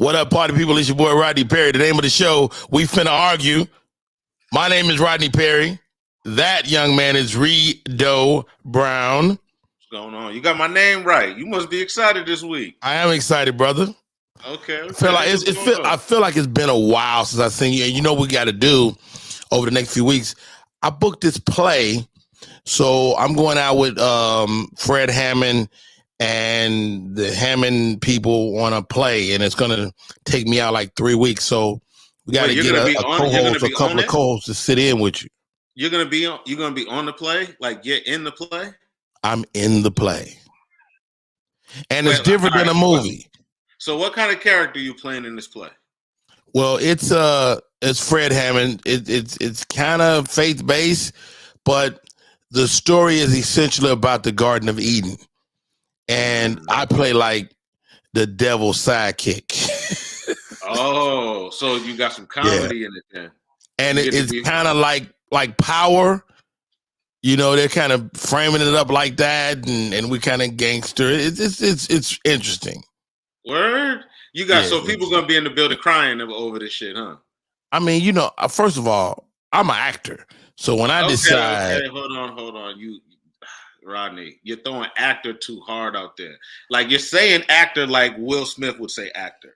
What up, party people? It's your boy Rodney Perry. The name of the show, We Finna Argue. My name is Rodney Perry. That young man is Reedo Brown. What's going on? You got my name right. You must be excited this week. I am excited, brother. Okay. I feel like it's been a while since I've seen you. And you know what we got to do over the next few weeks? I booked this play, so I'm going out with Fred Hammond and the Hammond people want to play, and it's going to take me out like 3 weeks. So we got to get a co-host, a couple of co-hosts to sit in with you. You're gonna be on the play, like you're in the play. I'm in the play, and it's different than a movie. So, what kind of character are you playing in this play? Well, it's Fred Hammond. It's kind of faith based, but the story is essentially about the Garden of Eden. And I play like the devil's sidekick. Oh, so you got some comedy in it then. And it's kind of like Power. You know, they're kind of framing it up like that, and we kind of gangster. It's interesting. Word? You got people gonna be in the building crying over this shit, huh? I mean, you know, first of all, I'm an actor. So when I decide hold on. Rodney, you're throwing actor too hard out there. Like you're saying actor like Will Smith would say actor.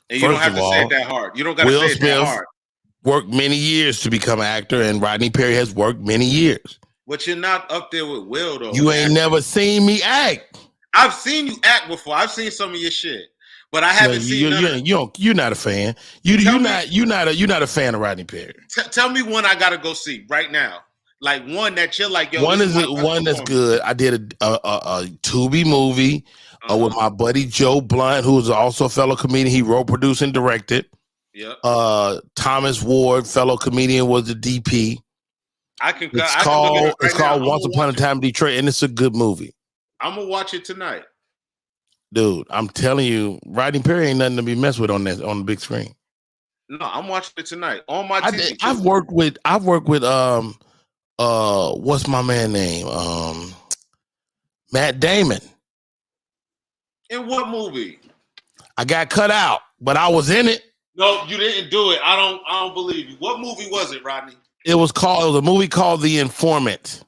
And you don't have to say it that hard. You don't got to say it that hard. Worked many years to become an actor, and Rodney Perry has worked many years. But you're not up there with Will, though. You ain't never seen me act. I've seen you act before. I've seen some of your shit, but I haven't seen none. You're not a fan. You're not a fan of Rodney Perry. Tell me one I gotta go see right now. Like one that you're like, yo. One that's good. I did a Tubi movie with my buddy Joe Blunt, who's also a fellow comedian. He wrote, produced, and directed. Yeah. Thomas Ward, fellow comedian, was the DP. It's called Once Upon a Time in Detroit, and it's a good movie. I'm gonna watch it tonight. Dude, I'm telling you, Rodney Perry ain't nothing to be messed with on the big screen. No, I'm watching it tonight on my TV. I've worked with what's my man name? Matt Damon. In what movie? I got cut out, but I was in it. No, you didn't do it. I don't believe you. What movie was it, Rodney? It was a movie called The Informant.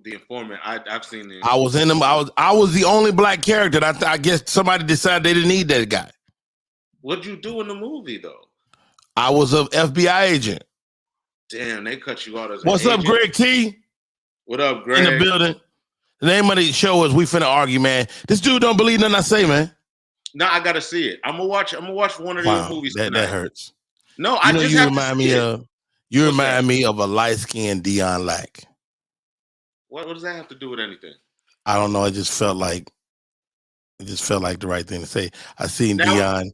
The Informant. I've seen it. I was in them. I was the only black character. I guess somebody decided they didn't need that guy. What'd you do in the movie though? I was an FBI agent. Damn, they cut you out as What's up, Greg T? What up, Greg? In the building. The name of the show is We Finna Argue, man. This dude don't believe nothing I say, man. No, I gotta see it. I'm gonna watch one of these movies tonight. That hurts. No, I just remind me of. You remind me of a light-skinned Dion Lack. What does that have to do with anything? I don't know. It just felt like the right thing to say. I seen Dion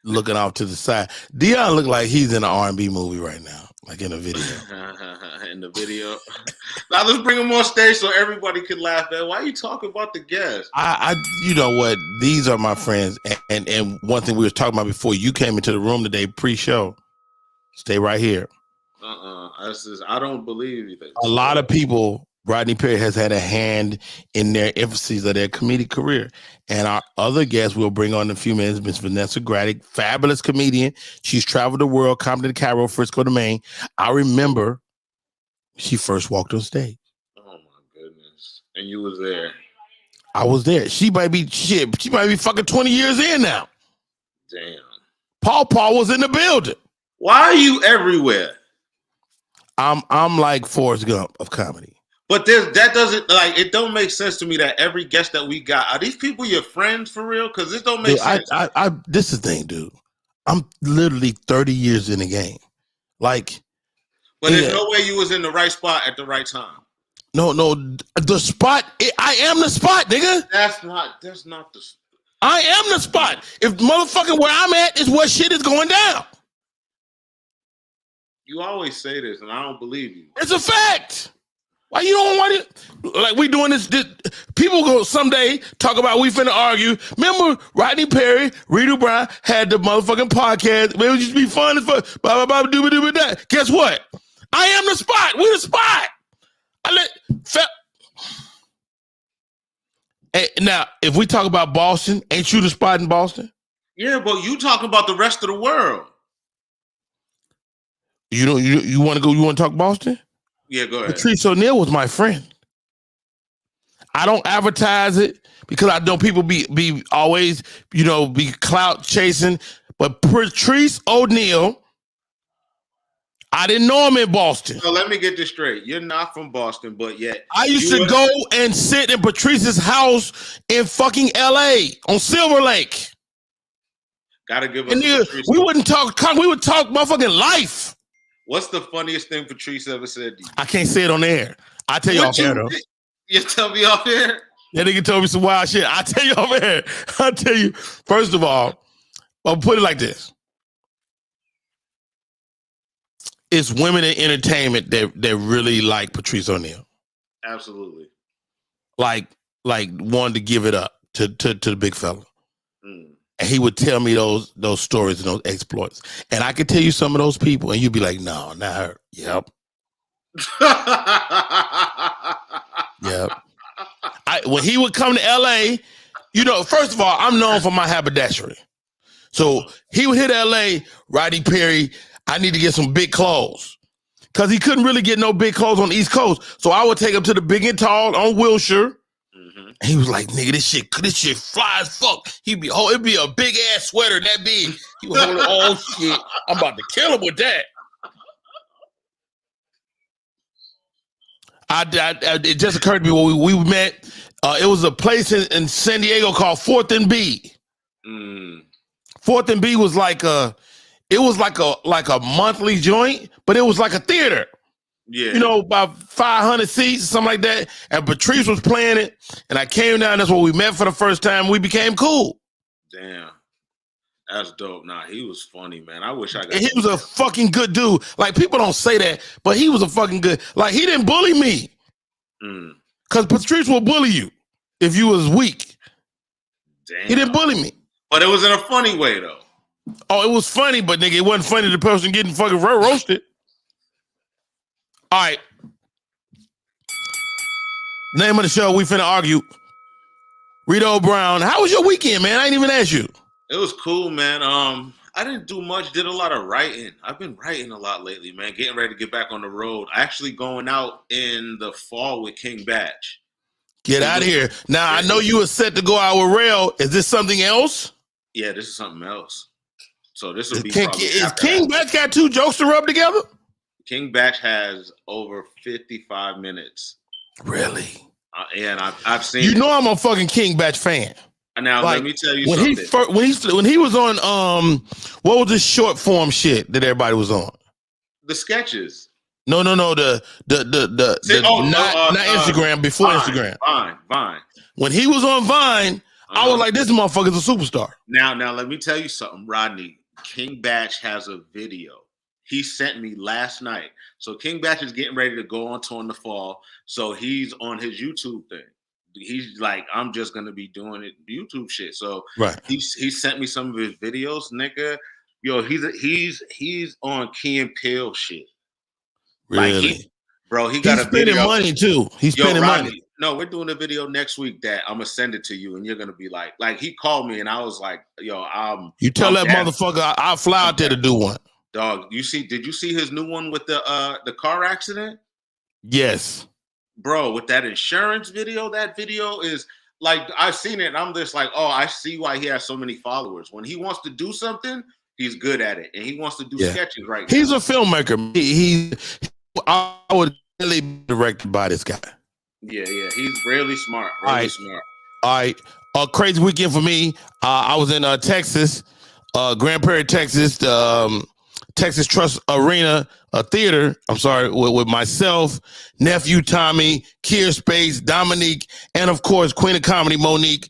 looking off to the side. Dion looked like he's in an R&B movie right now, like in a video. In the video. Now let's bring him on stage so everybody can laugh at. Why are you talking about the guests? You know what? These are my friends, and one thing we were talking about before you came into the room today, pre-show. Stay right here. I don't believe you. A lot of people, Rodney Perry has had a hand in their emphasis of their comedic career. And our other guest we'll bring on in a few minutes, Miss Vanessa Graddick, fabulous comedian. She's traveled the world, Compton to Cairo, Frisco to Maine. I remember she first walked on stage. Oh my goodness. And you was there. I was there. She might be fucking 20 years in now. Damn. Paul was in the building. Why are you everywhere? I'm like Forrest Gump of comedy. But that doesn't it don't make sense to me that every guest that we got, are these people your friends for real? Because this don't make sense. This is the thing, dude. I'm literally 30 years in the game. But there's no way you was in the right spot at the right time. No, the spot. I am the spot, nigga. That's not the. I am the spot. If motherfucking where I'm at is where shit is going down. You always say this, and I don't believe you. It's a fact. Why you don't want it? Like we doing this people go someday talk about We Finna Argue. Remember Rodney Perry, Reedo Brown had the motherfucking podcast. It would just be fun as fuck. Blah, blah, blah, dooba, dooba, that. Guess what? I am the spot. We the spot. Hey, now, if we talk about Boston, ain't you the spot in Boston? Yeah, but you talking about the rest of the world. You know, you want to go? You want to talk Boston? Yeah, go ahead. Patrice O'Neal was my friend. I don't advertise it because I know people be always, be clout chasing. But Patrice O'Neal, I didn't know him in Boston. So let me get this straight. You're not from Boston, but yet I used to go and sit in Patrice's house in fucking LA on Silver Lake. Gotta give us. And we wouldn't talk. We would talk motherfucking life. What's the funniest thing Patrice ever said to you? I can't say it on the air. I tell you off air though. You tell me off air? That nigga told me some wild shit. I tell you off air. I tell you. First of all, I'll put it like this. It's women in entertainment that really like Patrice O'Neal. Absolutely. Like wanted to give it up to the big fella. And he would tell me those stories and those exploits. And I could tell you some of those people, and you'd be like, no, not her. Yep. Yep. When he would come to LA, first of all, I'm known for my haberdashery. So he would hit LA, Rodney Perry, I need to get some big clothes. Because he couldn't really get no big clothes on the East Coast. So I would take him to the Big and Tall on Wilshire. And he was like, nigga, this shit fly as fuck. It'd be a big ass sweater that big. He was holding, oh shit, I'm about to kill him with that. It just occurred to me when we met. It was a place in San Diego called 4th and B. 4th and B was like a monthly joint, but it was like a theater. Yeah. About 500 seats, something like that. And Patrice was playing it, and I came down. That's where we met for the first time. We became cool. Damn. That's dope. Nah, he was funny, man. I wish I could. And he was a fucking good dude. Like, people don't say that, but he was a fucking good. Like, he didn't bully me. Because Patrice will bully you if you was weak. Damn. He didn't bully me. But it was in a funny way, though. Oh, it was funny, but nigga, it wasn't funny to the person getting fucking roasted. All right. Name of the show, we finna argue. Reedo Brown, how was your weekend, man? I ain't even asked you. It was cool, man. I didn't do much, did a lot of writing. I've been writing a lot lately, man. Getting ready to get back on the road. Actually going out in the fall with King Batch. Get out of here. Now, I know you were set to go out with Rail. Is this something else? Yeah, this is something else. So this will be Is King Batch got 2 jokes to rub together? King Batch has over 55 minutes. Really? And I've seen. I'm a fucking King Batch fan. Now let me tell you something. When he was on what was this short form shit that everybody was on? The sketches. No. Not Instagram, before Vine, Instagram. Vine. When he was on Vine, I was like, this motherfucker's a superstar. Now let me tell you something, Rodney. King Batch has a video. He sent me last night. So King Batch is getting ready to go on tour in the fall. So he's on his YouTube thing. He's like, I'm just gonna be doing it YouTube shit. So right. He sent me some of his videos, nigga. Yo, he's on Key and Peele shit. Really? Like he got a video. He's spending money too. He's spending money. No, we're doing a video next week that I'm gonna send it to you, and you're gonna be like he called me, and I was like, yo, you tell that motherfucker I'll fly out there to do one. Dog, did you see his new one with the car accident? Yes. Bro, with that insurance video, that video is like, I've seen it and I'm just like, oh, I see why he has so many followers. When he wants to do something, he's good at it. And he wants to do sketches right now. He's a filmmaker. I would really be directed by this guy. Yeah. He's really smart. Smart. All right. Crazy weekend for me. I was in Texas, Grand Prairie, Texas, Texas Trust Arena Theater. I'm sorry, with myself, nephew Tommy, Kier Space, Dominique, and of course Queen of Comedy Monique.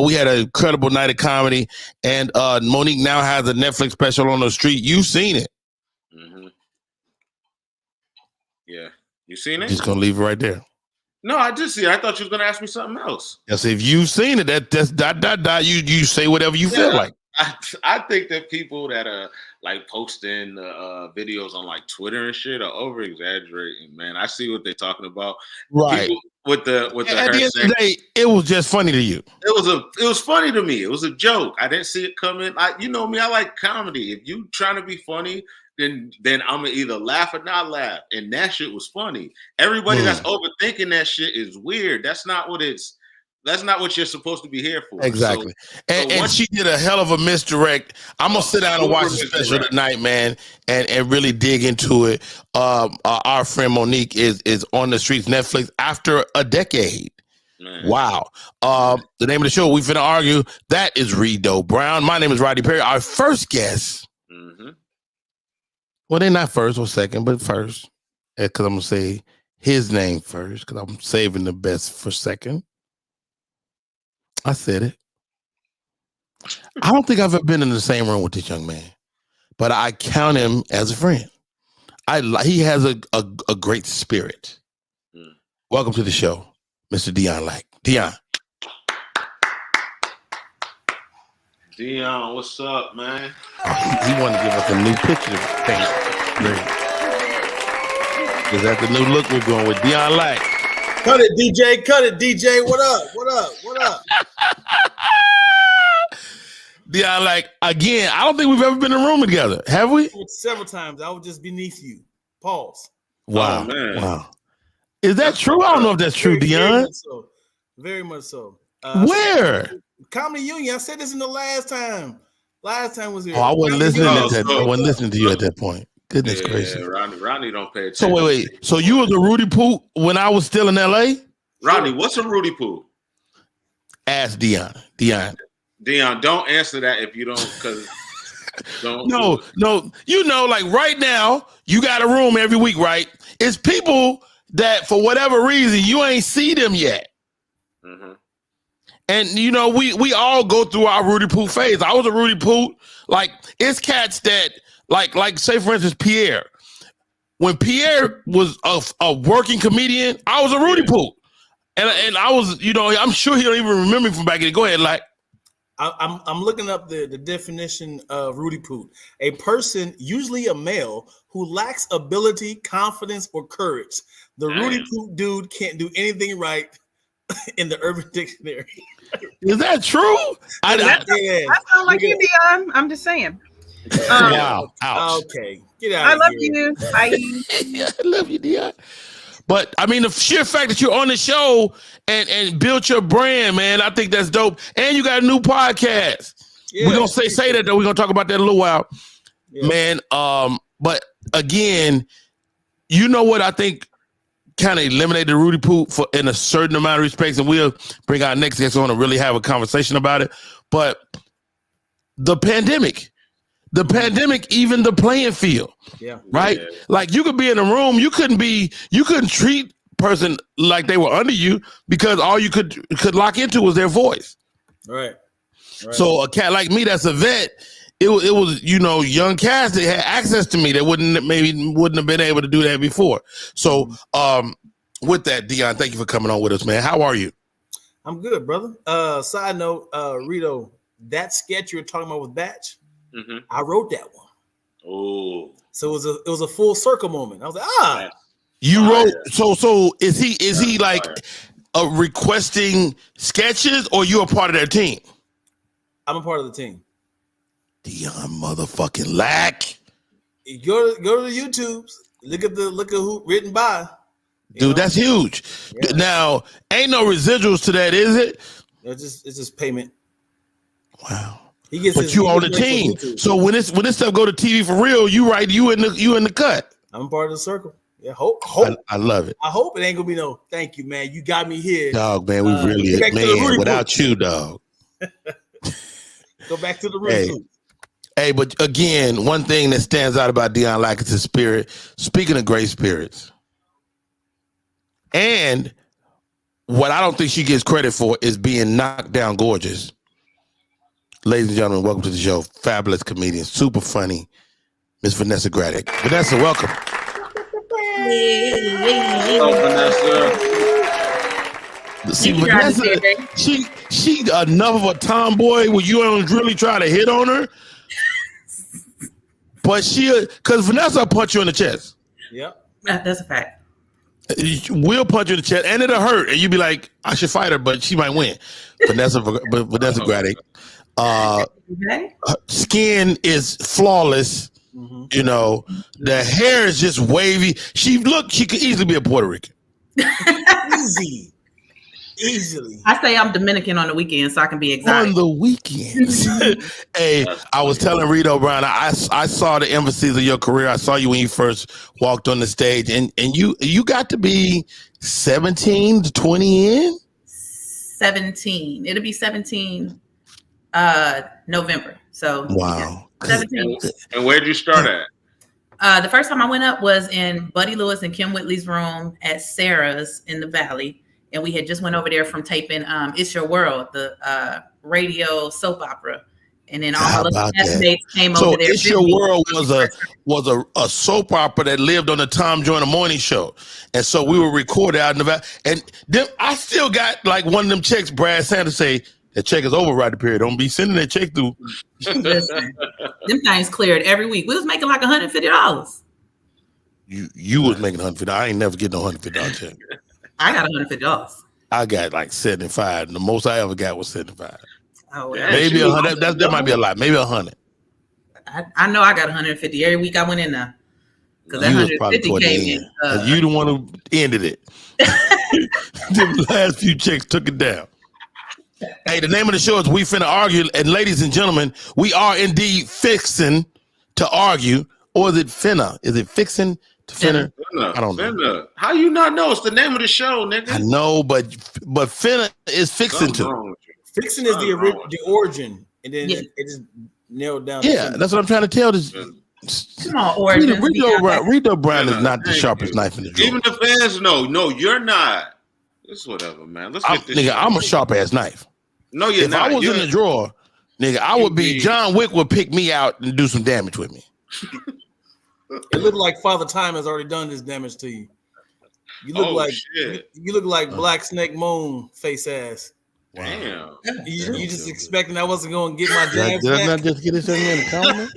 We had an incredible night of comedy, and Monique now has a Netflix special on the street. You've seen it. Mm-hmm. Yeah, you seen it? Just gonna leave it right there. No, I did see it. I thought you was gonna ask me something else. Yes, if you've seen it, that's ... You say whatever you feel like. I think that people that are like posting videos on like Twitter and shit are over exaggerating, man. I see what they're talking about. Right. with the At her the end saying, of the day, it was just funny to you. it was funny to me. It was a joke. I didn't see it coming. You know me, I like comedy. If you trying to be funny, then I'm gonna either laugh or not laugh. And that shit was funny. Everybody that's overthinking that shit is weird. That's not what you're supposed to be here for. Exactly. And she did a hell of a misdirect. I'm gonna sit down and watch the special tonight, man, and really dig into it. Our friend Monique is on the streets, Netflix, after a decade. Man. Wow. The name of the show, we finna argue, that is Reedo Brown. My name is Rodney Perry. Our first guest. Mm-hmm. Well, they're not first or second, but first. Because I'm gonna say his name first, because I'm saving the best for second. I said it. I don't think I've ever been in the same room with this young man, but I count him as a friend. He has a great spirit. Welcome to the show, Mr. Dion. Dion, what's up, man? He wanted to give us a new picture to paint. Is that the new look we're going with? Dion Lack. Cut it, DJ. Cut it, DJ. What up? What up? What up? Dion, again, I don't think we've ever been in a room together. Have we? Several times. I was just beneath you. Pause. Wow. Oh, wow. Is that true? I don't know if that's true, Dion. Very much so. Where? Comedy Union. I said this in the last time. Last time was here. Oh, I wasn't listening at that. I wasn't listening to you at that point. Goodness gracious. Rodney don't pay attention. So wait. So you was a Rudy Poot when I was still in LA? Rodney, what's a Rudy Poot? Ask Dion. Dion, don't answer that if you don't, because don't. No. You know, right now, you got a room every week, right? It's people that for whatever reason you ain't see them yet. Mm-hmm. And you know, we all go through our Rudy Poot phase. I was a Rudy Poot. It's cats that like say for instance Pierre. When Pierre was a working comedian, I was a Rudy Poot. And I was, you know, I'm sure he don't even remember me from back then. Go ahead, I'm looking up the definition of Rudy Poot. A person, usually a male, who lacks ability, confidence, or courage. The Rudy Poot dude can't do anything right in the Urban Dictionary. Is that true? I sound like you, Dion. I'm just saying. Wow. Ouch. Okay. Get out. I love you. I love you, Dion. But I mean, the sheer fact that you're on the show and built your brand, man, I think that's dope. And you got a new podcast. Yeah, we're gonna say that though. We're gonna talk about that in a little while, man. But again, you know what I think kind of eliminated Rudy Poot in a certain amount of respects, and we'll bring our next guest on to really have a conversation about it. But the pandemic even the playing field. Yeah. Right? Yeah. You could be in a room, you couldn't treat person like they were under you because all you could lock into was their voice. Right. So a cat like me that's a vet, it was, you know, young cats that had access to me that wouldn't have been able to do that before. So with that, Dion, thank you for coming on with us, man. How are you? I'm good, brother. Side note, Reedo, that sketch you were talking about with Batch, I wrote that one. Oh, so it was a full circle moment. I was like, you wrote. So is he like requesting sketches, or you a part of their team? I'm a part of the team. Dion motherfucking Lack. Go to the YouTubes. Look at who written by. Dude, that's huge. Yeah. Now, ain't no residuals to that, is it? It's just payment. Wow. But you on the team. So when this stuff go to TV for real, you in the cut. I'm part of the circle. Yeah, hope. I love it. I hope it ain't gonna be no thank you, man. You got me here. Dog, man, we really man without you, dog. Go back to the room. Hey, but again, one thing that stands out about Dion Lack is his spirit. Speaking of great spirits. And what I don't think she gets credit for is being knocked down gorgeous. Ladies and gentlemen, welcome to the show. Fabulous comedian, super funny, Miss Vanessa Graddick. Vanessa, welcome. Hello, Vanessa. See, Vanessa, she enough of a tomboy where you don't really try to hit on her. But because Vanessa will punch you in the chest. Yep. That's a fact. We'll punch you in the chest, and it'll hurt, and you'll be like, "I should fight her, but she might win." Vanessa Graddick. Okay. Skin is flawless. Mhm. You know, the hair is just wavy. She could easily be a Puerto Rican. Easily. I say I'm Dominican on the weekends, so I can be exotic. On the weekends. Hey, I was telling Reedo, Brown, I saw the emphases of your career. I saw you when you first walked on the stage, and you got to be 17 to 20 in? 17. It'll be 17 November. So wow. Yeah, 17. And where'd you start at? The first time I went up was in Buddy Lewis and Kim Whitley's room at Sarah's in the Valley. And we had just went over there from taping It's Your World, the radio soap opera. And then all my little classmates came over there. So It's Your World was a soap opera that lived on the Tom Joyner Morning Show. And so we were recorded out in the Valley. And then I still got like one of them checks Brad Sanders say, that check is over right the period. Don't be sending that check through. Listen, them things cleared every week. We was making like $150. You was making $150. I ain't never get no $150 check. I got $150. I got like 75. The most I ever got was 75. Oh, Yeah, maybe 100. That might be a lot. Maybe 100. I know I got 150 every week I went in there. Because that 150 came in. You the one who ended it. The last few checks took it down. Hey, the name of the show is We Finna Argue. And ladies and gentlemen, we are indeed fixing to argue. Or is it finna? Is it fixing to finna? I don't know. How you not know? It's the name of the show, nigga. I know, but finna is fixing to. Fixing is the origin, and then it just narrowed down. Yeah, that's what I'm trying to tell this. Come on, origin. Reedo Brown is not the sharpest knife in the drawer. Even the fans know. No, you're not. It's whatever, man. Let's get this. Nigga, I'm a sharp ass knife. No, you're not. If I was in the drawer, nigga, I would be. John Wick would pick me out and do some damage with me. It looked like Father Time has already done this damage to you. You look like Black Snake Moon face ass. Wow. Damn. You just expecting I wasn't going to get my jabs Did I back? not just get this in the comment?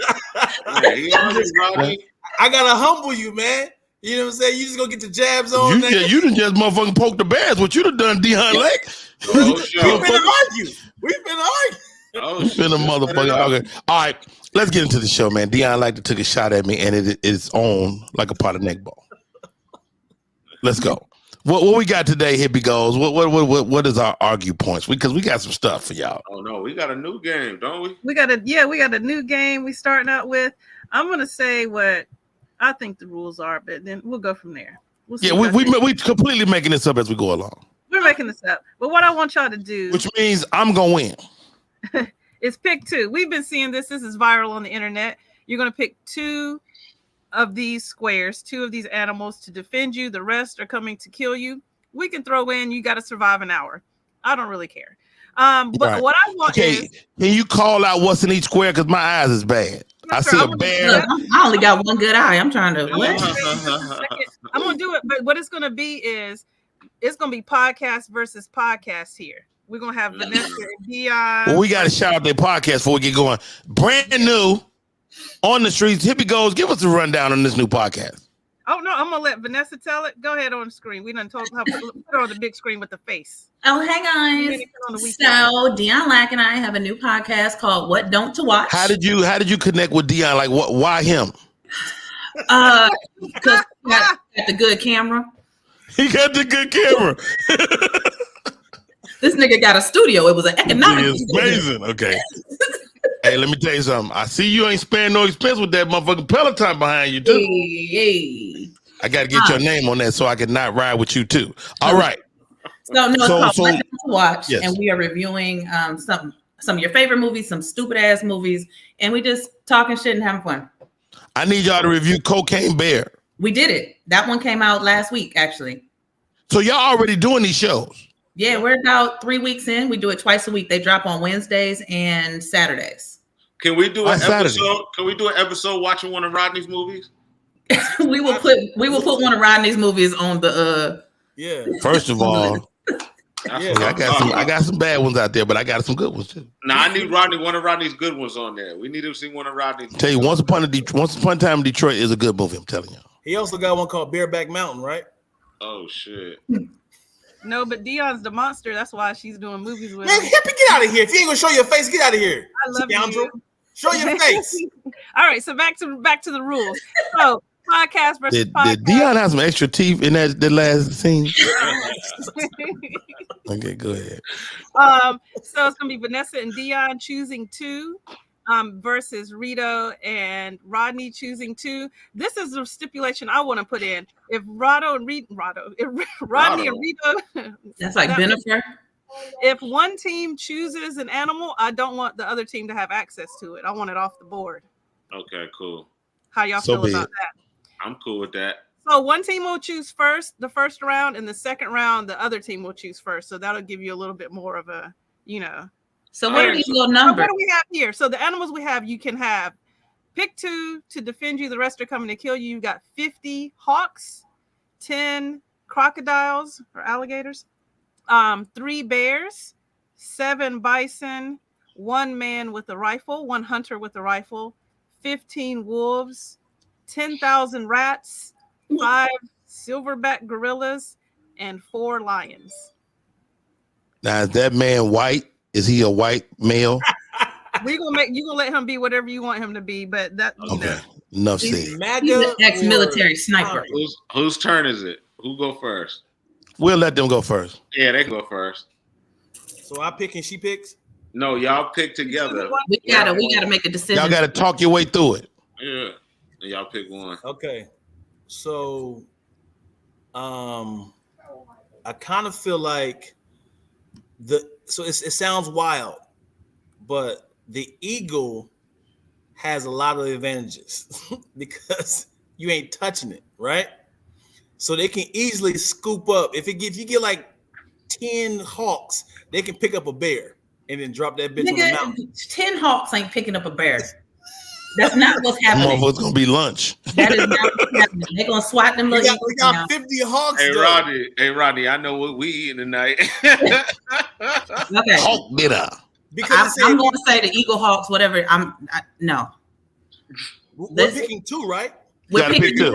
I gotta humble you, man. You know what I'm saying? You just gonna get the jabs on. You done just motherfucking poked the bears. What you done done, Dion Lake? Oh, We've been argue. We've been a motherfucking argue. All right, let's get into the show, man. Dion Lake took a shot at me, and it is on like a pot of neck ball. Let's go. What we got today, Hippie Goals? What is our argue points? Because we got some stuff for y'all. Oh no, we got a new game, don't we? We got a new game we starting out with. I'm gonna say what I think the rules are, but then we'll go from there. We completely making this up as we go along. We're making this up, but what I want y'all to do, which means I'm gonna win, is pick two. We've been seeing this. This is viral on the internet. You're gonna pick two of these squares, two of these animals to defend you. The rest are coming to kill you. We can throw in, you got to survive an hour. I don't really care. But right. What I want is, can you call out what's in each square? Because my eyes is bad. I see a bear. I only got one good eye. I'm trying to. I'm gonna do it, but what it's gonna be is, it's gonna be podcast versus podcast here. We're gonna have Vanessa and Dion. Well, we got to shout out their podcast before we get going. Brand new. On the streets, Hippie Goes, give us a rundown on this new podcast. Oh, no, I'm going to let Vanessa tell it. Go ahead on the screen. We done told her to put her on the big screen with the face. Oh, hey, guys. So, Dion Lack and I have a new podcast called What Don't to Watch. How did you connect with Dion? Like, why him? Because he got the good camera. He got the good camera. This nigga got a studio. It was an economic It's amazing. Okay. Hey, let me tell you something. I see you ain't sparing no expense with that motherfucking Peloton behind you, too. Hey. I got to get your name on that so I can not ride with you, too. All right. It's called What Not to Watch, yes. And we are reviewing some of your favorite movies, some stupid-ass movies, and we just talking shit and having fun. I need y'all to review Cocaine Bear. We did it. That one came out last week, actually. So y'all already doing these shows? Yeah, we're about 3 weeks in. We do it twice a week. They drop on Wednesdays and Saturdays. Can we do an episode? Can we do an episode watching one of Rodney's movies? we will put one of Rodney's movies on the Yeah. First of all, I got some bad ones out there, but I got some good ones too. Now I need one of Rodney's good ones on there. We need to see one of Rodney's. Tell you, Once Upon a Time in Detroit is a good movie. I'm telling you. He also got one called Bareback Mountain, right? Oh shit. No, but Dion's the monster. That's why she's doing movies with Man, him. get out of here. If you ain't gonna show your face, get out of here. I love Scoundrel. you. Show your face. All right, so back to the rules. So podcast versus podcast. Did Dion have some extra teeth in that last scene? Okay, go ahead. So it's gonna be Vanessa and Dion choosing 2, versus Reedo and Rodney choosing 2. This is a stipulation I want to put in. If Rodney and Reedo, That's like Bennifer. if one team chooses an animal, I don't want the other team to have access to it. I want it off the board. Okay, cool. How y'all So feel be about it. that? I'm cool with that. So one team will choose the first round, and the second round, the other team will choose first. So that'll give you a little bit more of a, So what are these little So numbers? what do we have here? So the animals we have, you can have pick 2 to defend you. The rest are coming to kill you. You got 50 hawks, 10 crocodiles or alligators, 3 bears, 7 bison, 1 man with a rifle, 1 hunter with a rifle, 15 wolves, 10,000 rats, 5 silverback gorillas, and 4 lions. Now, is that man white? Is he a white male? You gonna let him be whatever you want him to be, but that Okay, enough He's- said. MAGA He's an ex-military or sniper. Tommy? Whose turn is it? Who go first? We'll let them go first. Yeah, they go first. So I pick and she picks. No, y'all pick together. We gotta make a decision. Y'all got to talk your way through it. Yeah, and y'all pick one. Okay. So I kind of feel like it sounds wild, but the eagle has a lot of advantages because you ain't touching it, right? So they can easily scoop up. If you get like 10 hawks, they can pick up a bear and then drop that bitch on the mountain. 10 hawks ain't picking up a bear. That's not what's happening. Motherfucker's gonna be lunch. That is not what's happening. They're gonna swat them We little got, eagles down. 50 hawks. Hey though. Rodney, I know what we eating tonight. Okay. Hawk dinner. Because I'm going to say the Eagle Hawks, whatever. No. we're picking 2, right? We're Gotta picking pick 2.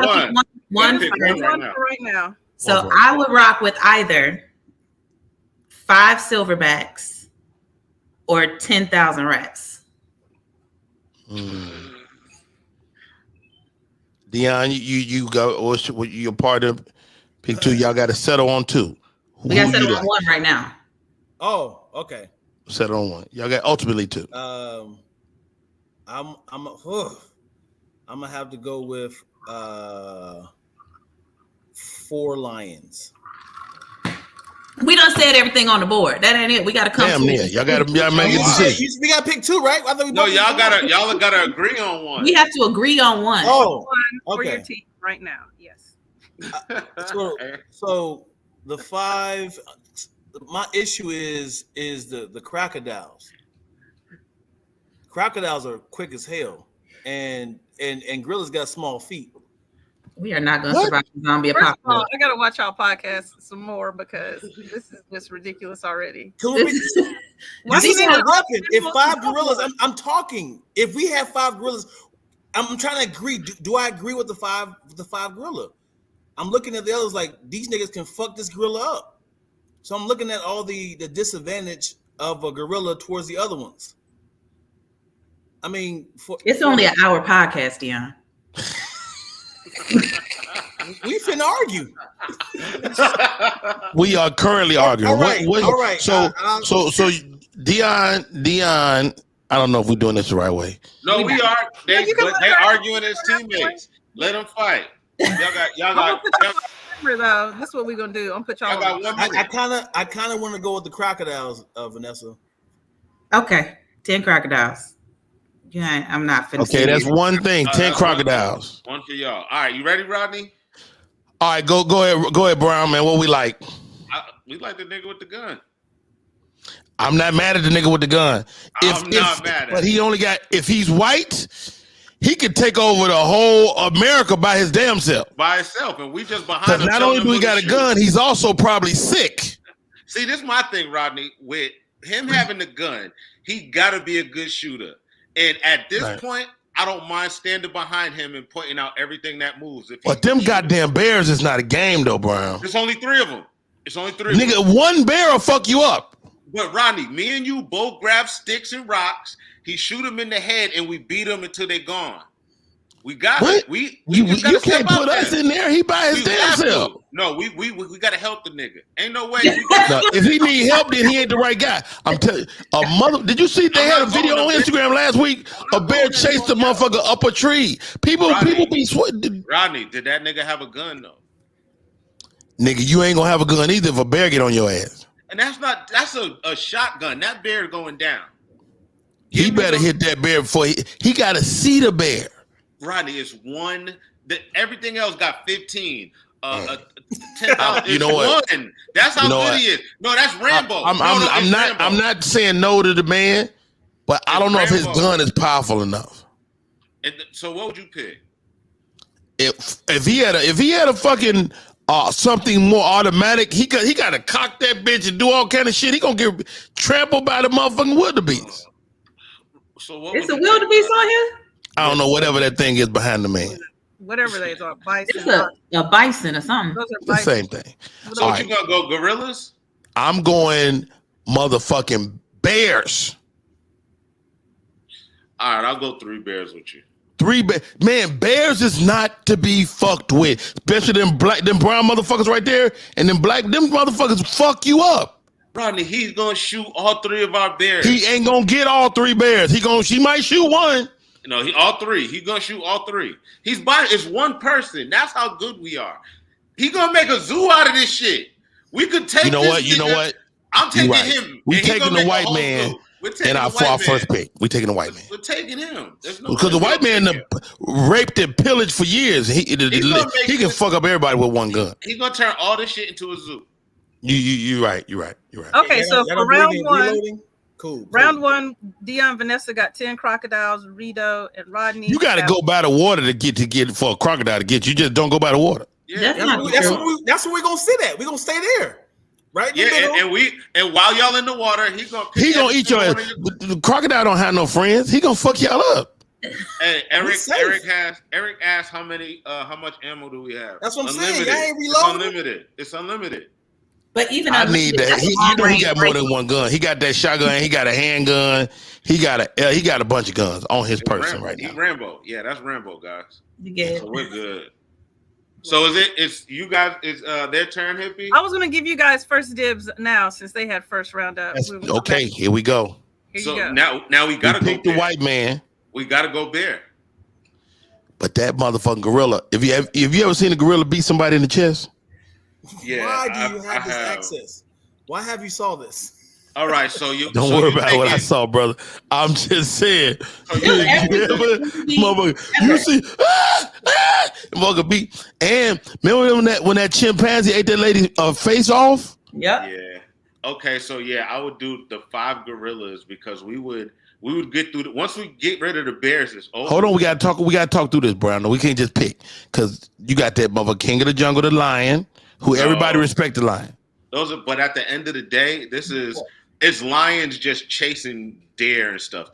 one Pick first. one. right now. So One I would rock with either 5 silverbacks or 10,000 rats. Dion, you go. Or you're part of pick 2. Y'all got to settle on 2. We got to Who settle you on like? 1 right now. Oh, okay. Settle on 1. Y'all got ultimately 2. I'm gonna have to go with 4 lions. We done said everything on the board. That ain't it. We got to come Damn to near. Y'all got to make a decision. We gotta pick 2, right? I thought we No, both y'all picked gotta agree on one. We have to agree on 1. Oh, For your okay. team right now. Yes. So the 5. My issue is the crocodiles. Crocodiles are quick as hell, and gorillas got small feet. We are not going to survive the zombie First of all, apocalypse. I gotta watch y'all podcast some more because this is just ridiculous already. This is not working. If 5 gorillas, I'm talking. If we have 5 gorillas, I'm trying to agree. Do I agree with the 5 gorilla? I'm looking at the others like these niggas can fuck this gorilla up. So I'm looking at all the disadvantage of a gorilla towards the other ones. I mean, It's only an hour podcast, Dion. we finna argue. We are currently arguing. All right. All right. So Dion, I don't know if we're doing this the right way. No, we are. They let arguing as teammates. Let them fight. Y'all got Remember though, this is what we're gonna do. I'm gonna put y'all got on. 1 minute. I kind of want to go with the crocodiles, Vanessa. Okay. 10 crocodiles. Yeah, I'm not finna Okay, that's one thing. 10 that's crocodiles. One for y'all. All right, you ready, Rodney? All right, go ahead, Brown man. What we like? We like the nigga with the gun. I'm not mad at the nigga with the gun. I'm not mad at but him. he only got if he's white, he could take over the whole America by his damn self. By himself, and we just behind Because him. not telling only him do he what to got a shoot. gun, he's also probably sick. See, this is my thing, Rodney. With him having the gun, he got to be a good shooter. And at this Right. point, I don't mind standing behind him and pointing out everything that moves. But them goddamn bears is not a game though, Brown. There's only 3 of them. It's only 3. Nigga, one bear will fuck you up. But Rodney, me and you both grab sticks and rocks. He shoot them in the head, and we beat them until they're gone. We got it. You can't put us in there. He by his damn self. No, we gotta help the nigga. Ain't no way. No, if he need help, then he ain't the right guy. I'm telling you, did you see they had a video on Instagram last week? A bear chased the motherfucker up a tree. People be sweating. Rodney, did that nigga have a gun though? Nigga, you ain't gonna have a gun either if a bear get on your ass. And that's a shotgun. That bear going down. He better hit that bear before he gotta see the bear. Rodney, it's one. Everything else got 15. 10,000. You know what? One. That's how good he is. No, that's Rambo. I'm not saying no to the man, but I don't know if his gun is powerful enough. So what would you pick? If he had a fucking something more automatic, he got to cock that bitch and do all kind of shit. He gonna get trampled by the motherfucking wildebeest. So what? It's a wildebeest on here. I don't know whatever that thing is behind the man. Whatever they are, bison. It's a bison or something. Those are The bison. same thing. So what, you gonna go gorillas? I'm going motherfucking bears. All right, I'll go 3 bears with you. Man, bears is not to be fucked with, especially them brown motherfuckers right there, and them motherfuckers fuck you up. Rodney, he's gonna shoot all 3 of our bears. He ain't gonna get all 3 bears. She might shoot one. No, all 3. He's gonna shoot all 3. It's one person. That's how good we are. He gonna make a zoo out of this shit. We could take. You know what? I'm taking him. We taking the white man. And for our first pick, we taking the white man. We're taking him. Because the white man raped and pillaged for years. He can fuck up everybody with one gun. He's gonna turn all this shit into a zoo. You're right. Okay, so for round one, cool. Round one, Dion, Vanessa got 10 crocodiles. Reedo and Rodney. You got to go by the water to get for a crocodile to get. You just don't go by the water. Yeah, that's where we're gonna sit at. We're gonna stay there. Right? Yeah, and while y'all in the water, he gonna eat your ass. The crocodile don't have no friends. He gonna fuck y'all up. Hey, Eric asked how much ammo do we have? That's what I'm unlimited. saying. I ain't reloading. It's unlimited. But even I need that. He got more than one gun. He got that shotgun. He got a handgun. He got a bunch of guns on his person right now. He's Rambo. Yeah, that's Rambo, guys. You get it. So we're good. So it's you guys? It's their turn, Hippie. I was gonna give you guys first dibs now since they had first round up. Okay, here we go. Now we gotta pick the white man. We gotta go bear. But that motherfucking gorilla. If you ever seen a gorilla beat somebody in the chest? Yeah. Why do you have this access? Why have you saw this? All right, so you don't worry about what I saw, brother. I'm just saying. Motherfucker, you see, motherfucker beat. And remember when that chimpanzee ate that lady face off? Yeah. Okay, so I would do the 5 gorillas because we would get through once we get rid of the bears. It's over. Hold on, we gotta talk through this, Brown. No, we can't just pick because you got that motherfucker king of the jungle, the lion, who everybody respect the lion. But at the end of the day, it's lions just chasing deer and stuff.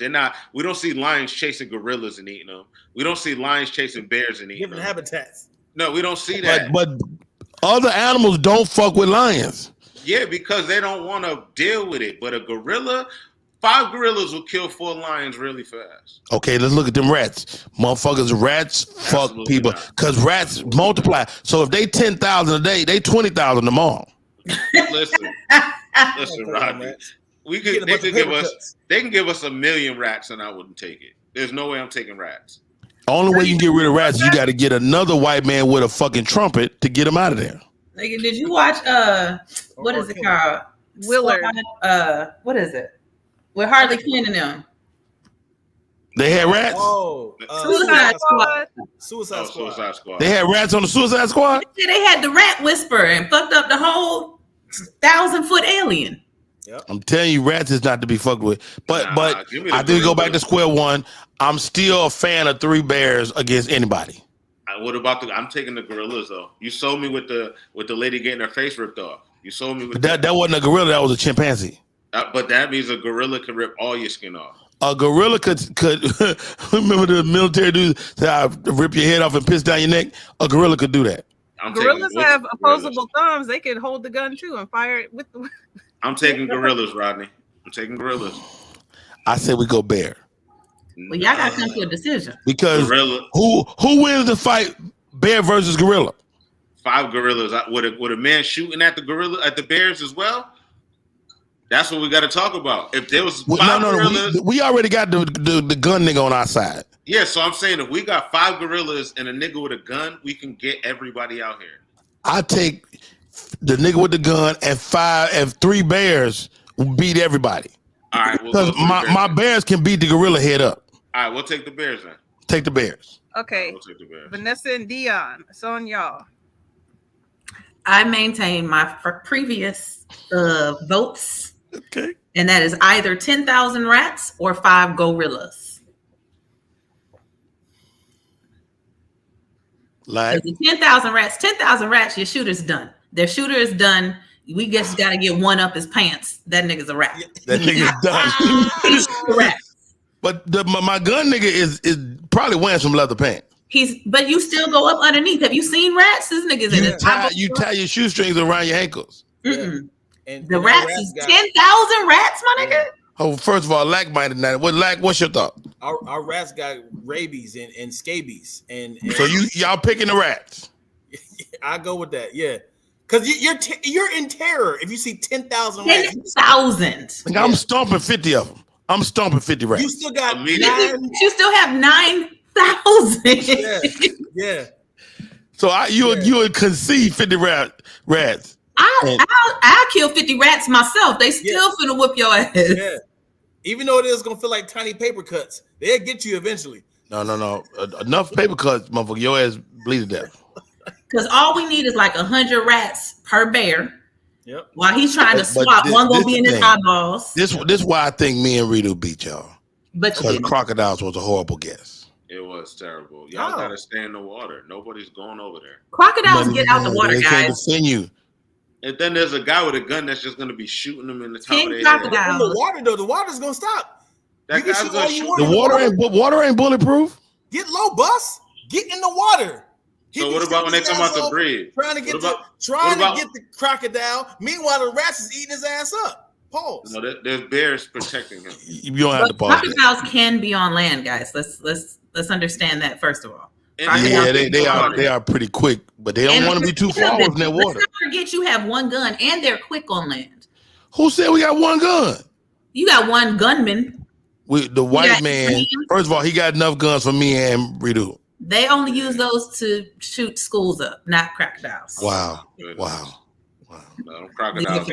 We don't see lions chasing gorillas and eating them. We don't see lions chasing bears and eating them. Different habitats. No, we don't see that. But other animals don't fuck with lions. Yeah, because they don't want to deal with it. But a gorilla, 5 gorillas will kill 4 lions really fast. Okay, let's look at them rats. Rats fuck people because rats multiply. So if they 10,000 a day, they 20,000 tomorrow. Listen, Rodney. They can give us 1 million rats and I wouldn't take it. There's no way I'm taking rats. Only way you can get rid of rats, you got to get another white man with a fucking trumpet to get them out of there. Like, did you watch what is it called? Willard. What is it? With Harley Quinn and them. They had rats. Suicide Squad. They had rats on the Suicide Squad. They had the rat whisperer and fucked up the whole 1,000-foot alien. Yep. I'm telling you, rats is not to be fucked with. But I did go back to square one. I'm still a fan of 3 bears against anybody. What about I'm taking the gorillas though. You sold me with the lady getting her face ripped off. You sold me with that wasn't a gorilla. That was a chimpanzee. But that means a gorilla can rip all your skin off. A gorilla could remember the military dude said, "I'll rip your head off and piss down your neck." A gorilla could do that. Gorillas have opposable thumbs. They could hold the gun too and fire it with the. I'm taking gorillas, Rodney. I'm taking gorillas. I say we go bear. Well, y'all gotta come to a decision. Because who wins the fight, bear versus gorilla? 5 gorillas. Would a man shooting at the bears as well? That's what we got to talk about. If there was 5 gorillas, we already got the gun nigga on our side. Yeah, so I'm saying if we got 5 gorillas and a nigga with a gun, we can get everybody out here. I take the nigga with the gun and 3 bears will beat everybody. All right, because my bears can beat the gorilla head up. All right, we'll take the bears then. Take the bears. Okay. We'll take the bears. Vanessa and Dion, it's on y'all. I maintain my previous votes. Okay. And that is either 10,000 rats or 5 gorillas. Like 10,000 rats, your shooter's done. Their shooter is done. We just got to get one up his pants. That nigga's a rat. That nigga's done. He's a rat. But my gun nigga is probably wearing some leather pants. But you still go up underneath. Have you seen rats? This nigga's in it. You tie your shoestrings around your ankles. Mm-mm. And the rats is 10,000 rats, my nigga. Oh, first of all, Lack might have done it. What's your thought? Our rats got rabies and scabies, and so y'all picking the rats. I go with that, yeah. Because you're in terror if you see 10,000 rats. 10,000. Like, I'm stomping 50 of them. I'm stomping 50 rats. You still got 9. You still have 9,000. Yeah. So you would concede 50 rats. I'll kill 50 rats myself. They still finna whoop your ass. Yeah. Even though it is gonna feel like tiny paper cuts, they'll get you eventually. No. Enough paper cuts, motherfucker. Your ass bleed to death. Because all we need is like 100 rats per bear. Yep. While he's trying to swap, one gonna be in his eyeballs. This why I think me and Reedo beat y'all. But because crocodiles was a horrible guess. It was terrible. Y'all gotta stay in the water. Nobody's going over there. Crocodiles get out the water, they guys. Can't defend you. And then there's a guy with a gun that's just going to be shooting them in the top of their head. In the water, though, the water's going to stop. That guy's going to shoot. The water ain't bulletproof. Get low, bus. Get in the water. So what about when they come out to breathe? Trying to get the crocodile. Meanwhile, the rats is eating his ass up. Pause. No, there's bears protecting him. You don't have to pause. Crocodiles can be on land, guys. Let's understand that first of all. Yeah, they are pretty quick, but they don't want to be too far in their water. Let's not forget you have one gun and they're quick on land. Who said we got one gun? You got one gunman. The white man. First of all, he got enough guns for me and Reedo. They only use those to shoot schools up, not crocodiles. Wow. No, crocodiles.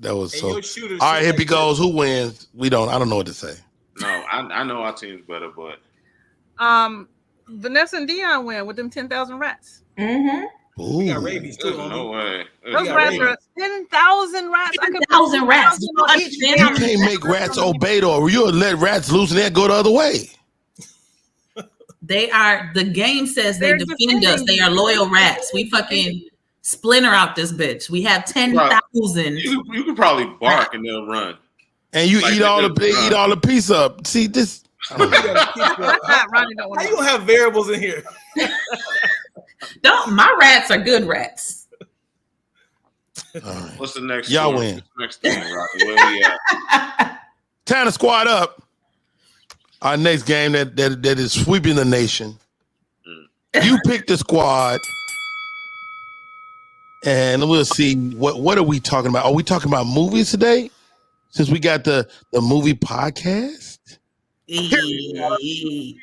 That was so. All right, hippie goes. Who wins? I don't know what to say. No, I know our team's better, but Vanessa and Dion win with them 10,000 rats. Mm-hmm. We got rabies too. No way. Those rats are 10,000 rats. 10,000 rats. You can't make rats obey, or you'll let rats loose and then go the other way. The game says they defend us. They are loyal rats. We fucking splinter out this bitch. We have 10,000. You could probably bark and they'll run. And you eat all the piece up. See this. How you gonna have variables in here? My rats are good rats. All right. What's the next? Y'all win. Next thing, Rocky. Where we at? Time to squad up. Our next game that is sweeping the nation. You pick the squad, and we'll see what are we talking about. Are we talking about movies today? Since we got the movie podcast.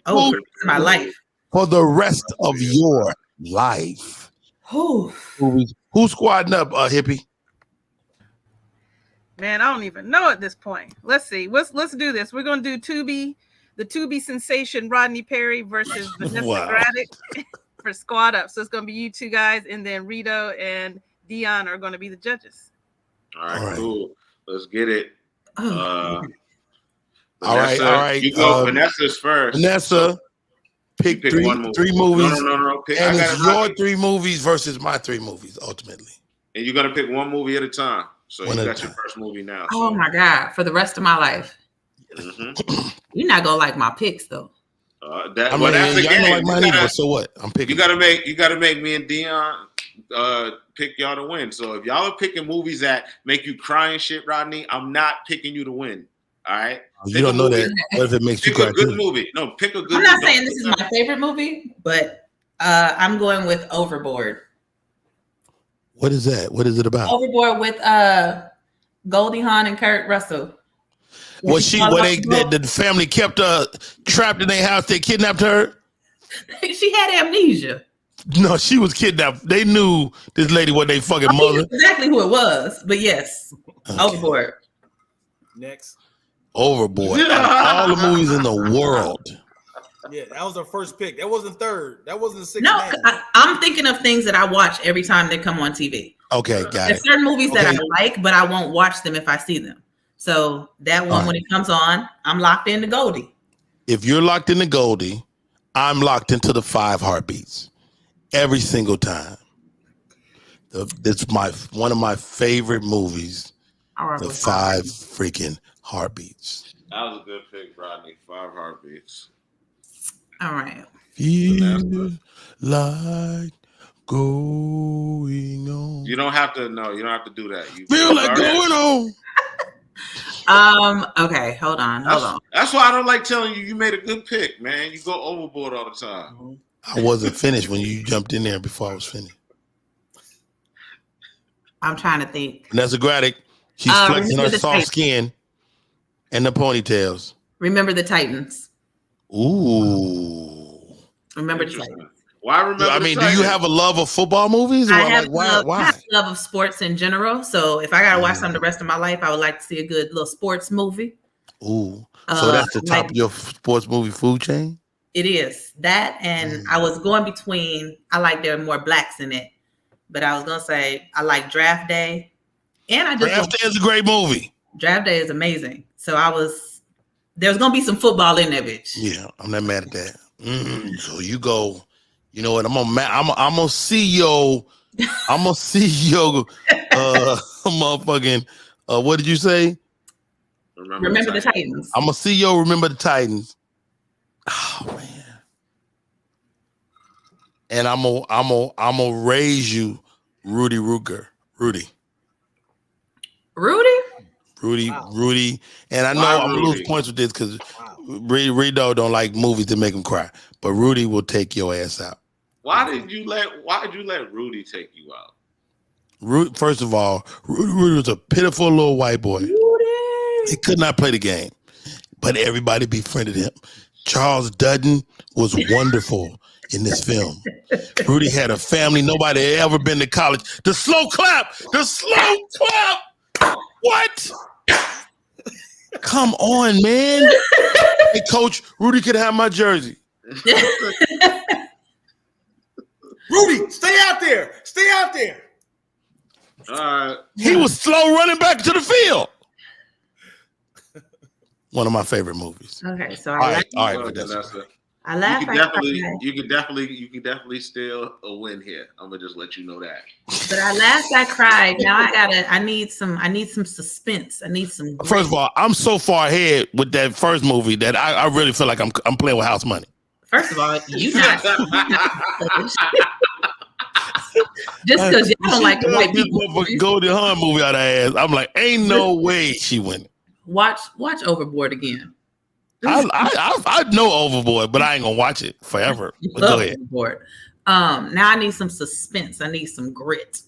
Oh, my life. For the rest of your life. Who's squadding up, hippie? Man, I don't even know at this point. Let's see. Let's do this. We're gonna do the Tubi sensation Rodney Perry versus Vanessa Graddick for squad up. So it's gonna be you two guys, and then Reedo and Dion are gonna be the judges. All right. Cool. Let's get it. Vanessa, all right. You go. Vanessa's first. Vanessa, pick three movies. No. And it's your 3 movies versus my 3 movies, ultimately. And you're gonna pick one movie at a time. So You got your first movie now. So. Oh my God! For the rest of my life. Mm-hmm. You're not gonna like my picks though. That's y'all the don't game. like mine either, but so what? I'm picking. You gotta make me and Dion pick y'all to win. So if y'all are picking movies that make you cry and shit, Rodney, I'm not picking you to win. All right. You don't know that. What if it makes you Pick cry a good too? movie. No, pick a good. I'm not saying this is my favorite movie, but I'm going with Overboard. What is that? What is it about? Overboard with Goldie Hawn and Kurt Russell. Was the family kept her trapped in their house? They kidnapped her. She had amnesia. No, she was kidnapped. They knew this lady was their fucking mother. Exactly who it was, but yes, okay. Overboard. Next. Overboard. All the movies in the world. Yeah, that was our first pick. That wasn't third. That wasn't the sixth. No, I'm thinking of things that I watch every time they come on TV. Okay, got There's it. certain movies that I like, but I won't watch them if I see them. So that one, when it comes on, I'm locked into Goldie. If you're locked into Goldie, I'm locked into the 5 Heartbeats every single time. It's one of my favorite movies. The 5 freaking Heartbeats. That was a good pick, Rodney. 5 Heartbeats. All right. Feel like going on. You don't have to. No, you don't have to do that. You feel like going on. Okay, hold on. That's why I don't like telling you. You made a good pick, man. You go overboard all the time. I wasn't finished when you jumped in there before I was finished. I'm trying to think. Vanessa Graddick, she's flexing her soft skin and the ponytails. Remember the Titans. Ooh. Remember the Titans. Why remember? I mean, do you have a love of football movies? Or I have why? I have love of sports in general. So if I gotta watch something the rest of my life, I would like to see a good little sports movie. Ooh. So that's the top of your sports movie food chain? It is. That, and I was going between, I like there are more blacks in it. But I was gonna say I like Draft Day. And Draft Day is a great movie. Draft Day is amazing. So there's gonna be some football in that bitch. Yeah, I'm not mad at that. So you go, you know what? I'm gonna see your motherfucking what did you say? Remember the Titans. I'm gonna see your Remember the Titans. Oh man. And I'm gonna raise you Rudy Ruger. Rudy. And I know I'm gonna lose points with this because Reedo don't like movies that make him cry. But Rudy will take your ass out. Why did you let Rudy take you out? First of all, Rudy was a pitiful little white boy. He could not play the game, but everybody befriended him. Charles Dutton was wonderful in this film. Rudy had a family. Nobody had ever been to college. The slow clap. What? Come on, man. Hey, coach, Rudy could have my jersey. Rudy, stay out there. He was slow running back to the field. One of my favorite movies. Okay, so all right, Vanessa. I laugh. You could definitely steal a win here. I'm gonna just let you know that. But I laughed, I cried. Now I need some suspense. I need some grit. First of all, I'm so far ahead with that first movie that I really feel like I'm playing with house money. First of all, you not just because you don't like the white people. Goldie Hawn movie out of ass. I'm like, ain't no way she winning. Watch Overboard again. I know Overboard, but I ain't gonna watch it forever. But go ahead. Overboard. Now I need some suspense. I need some grit.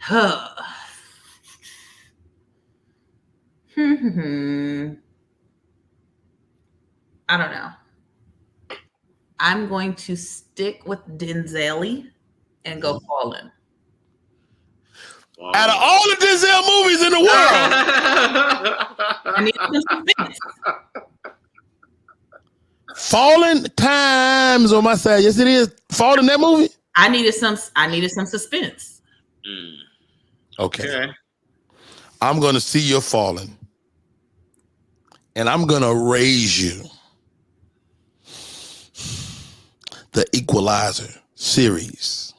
I don't know. I'm going to stick with Denzel and go Fallen. Out of all the Denzel movies in the world, I need some suspense. Fallen Times on my side. Yes, it is. Fallen, that movie. I needed some suspense. Okay. I'm gonna see you're falling, and I'm gonna raise you. The Equalizer series.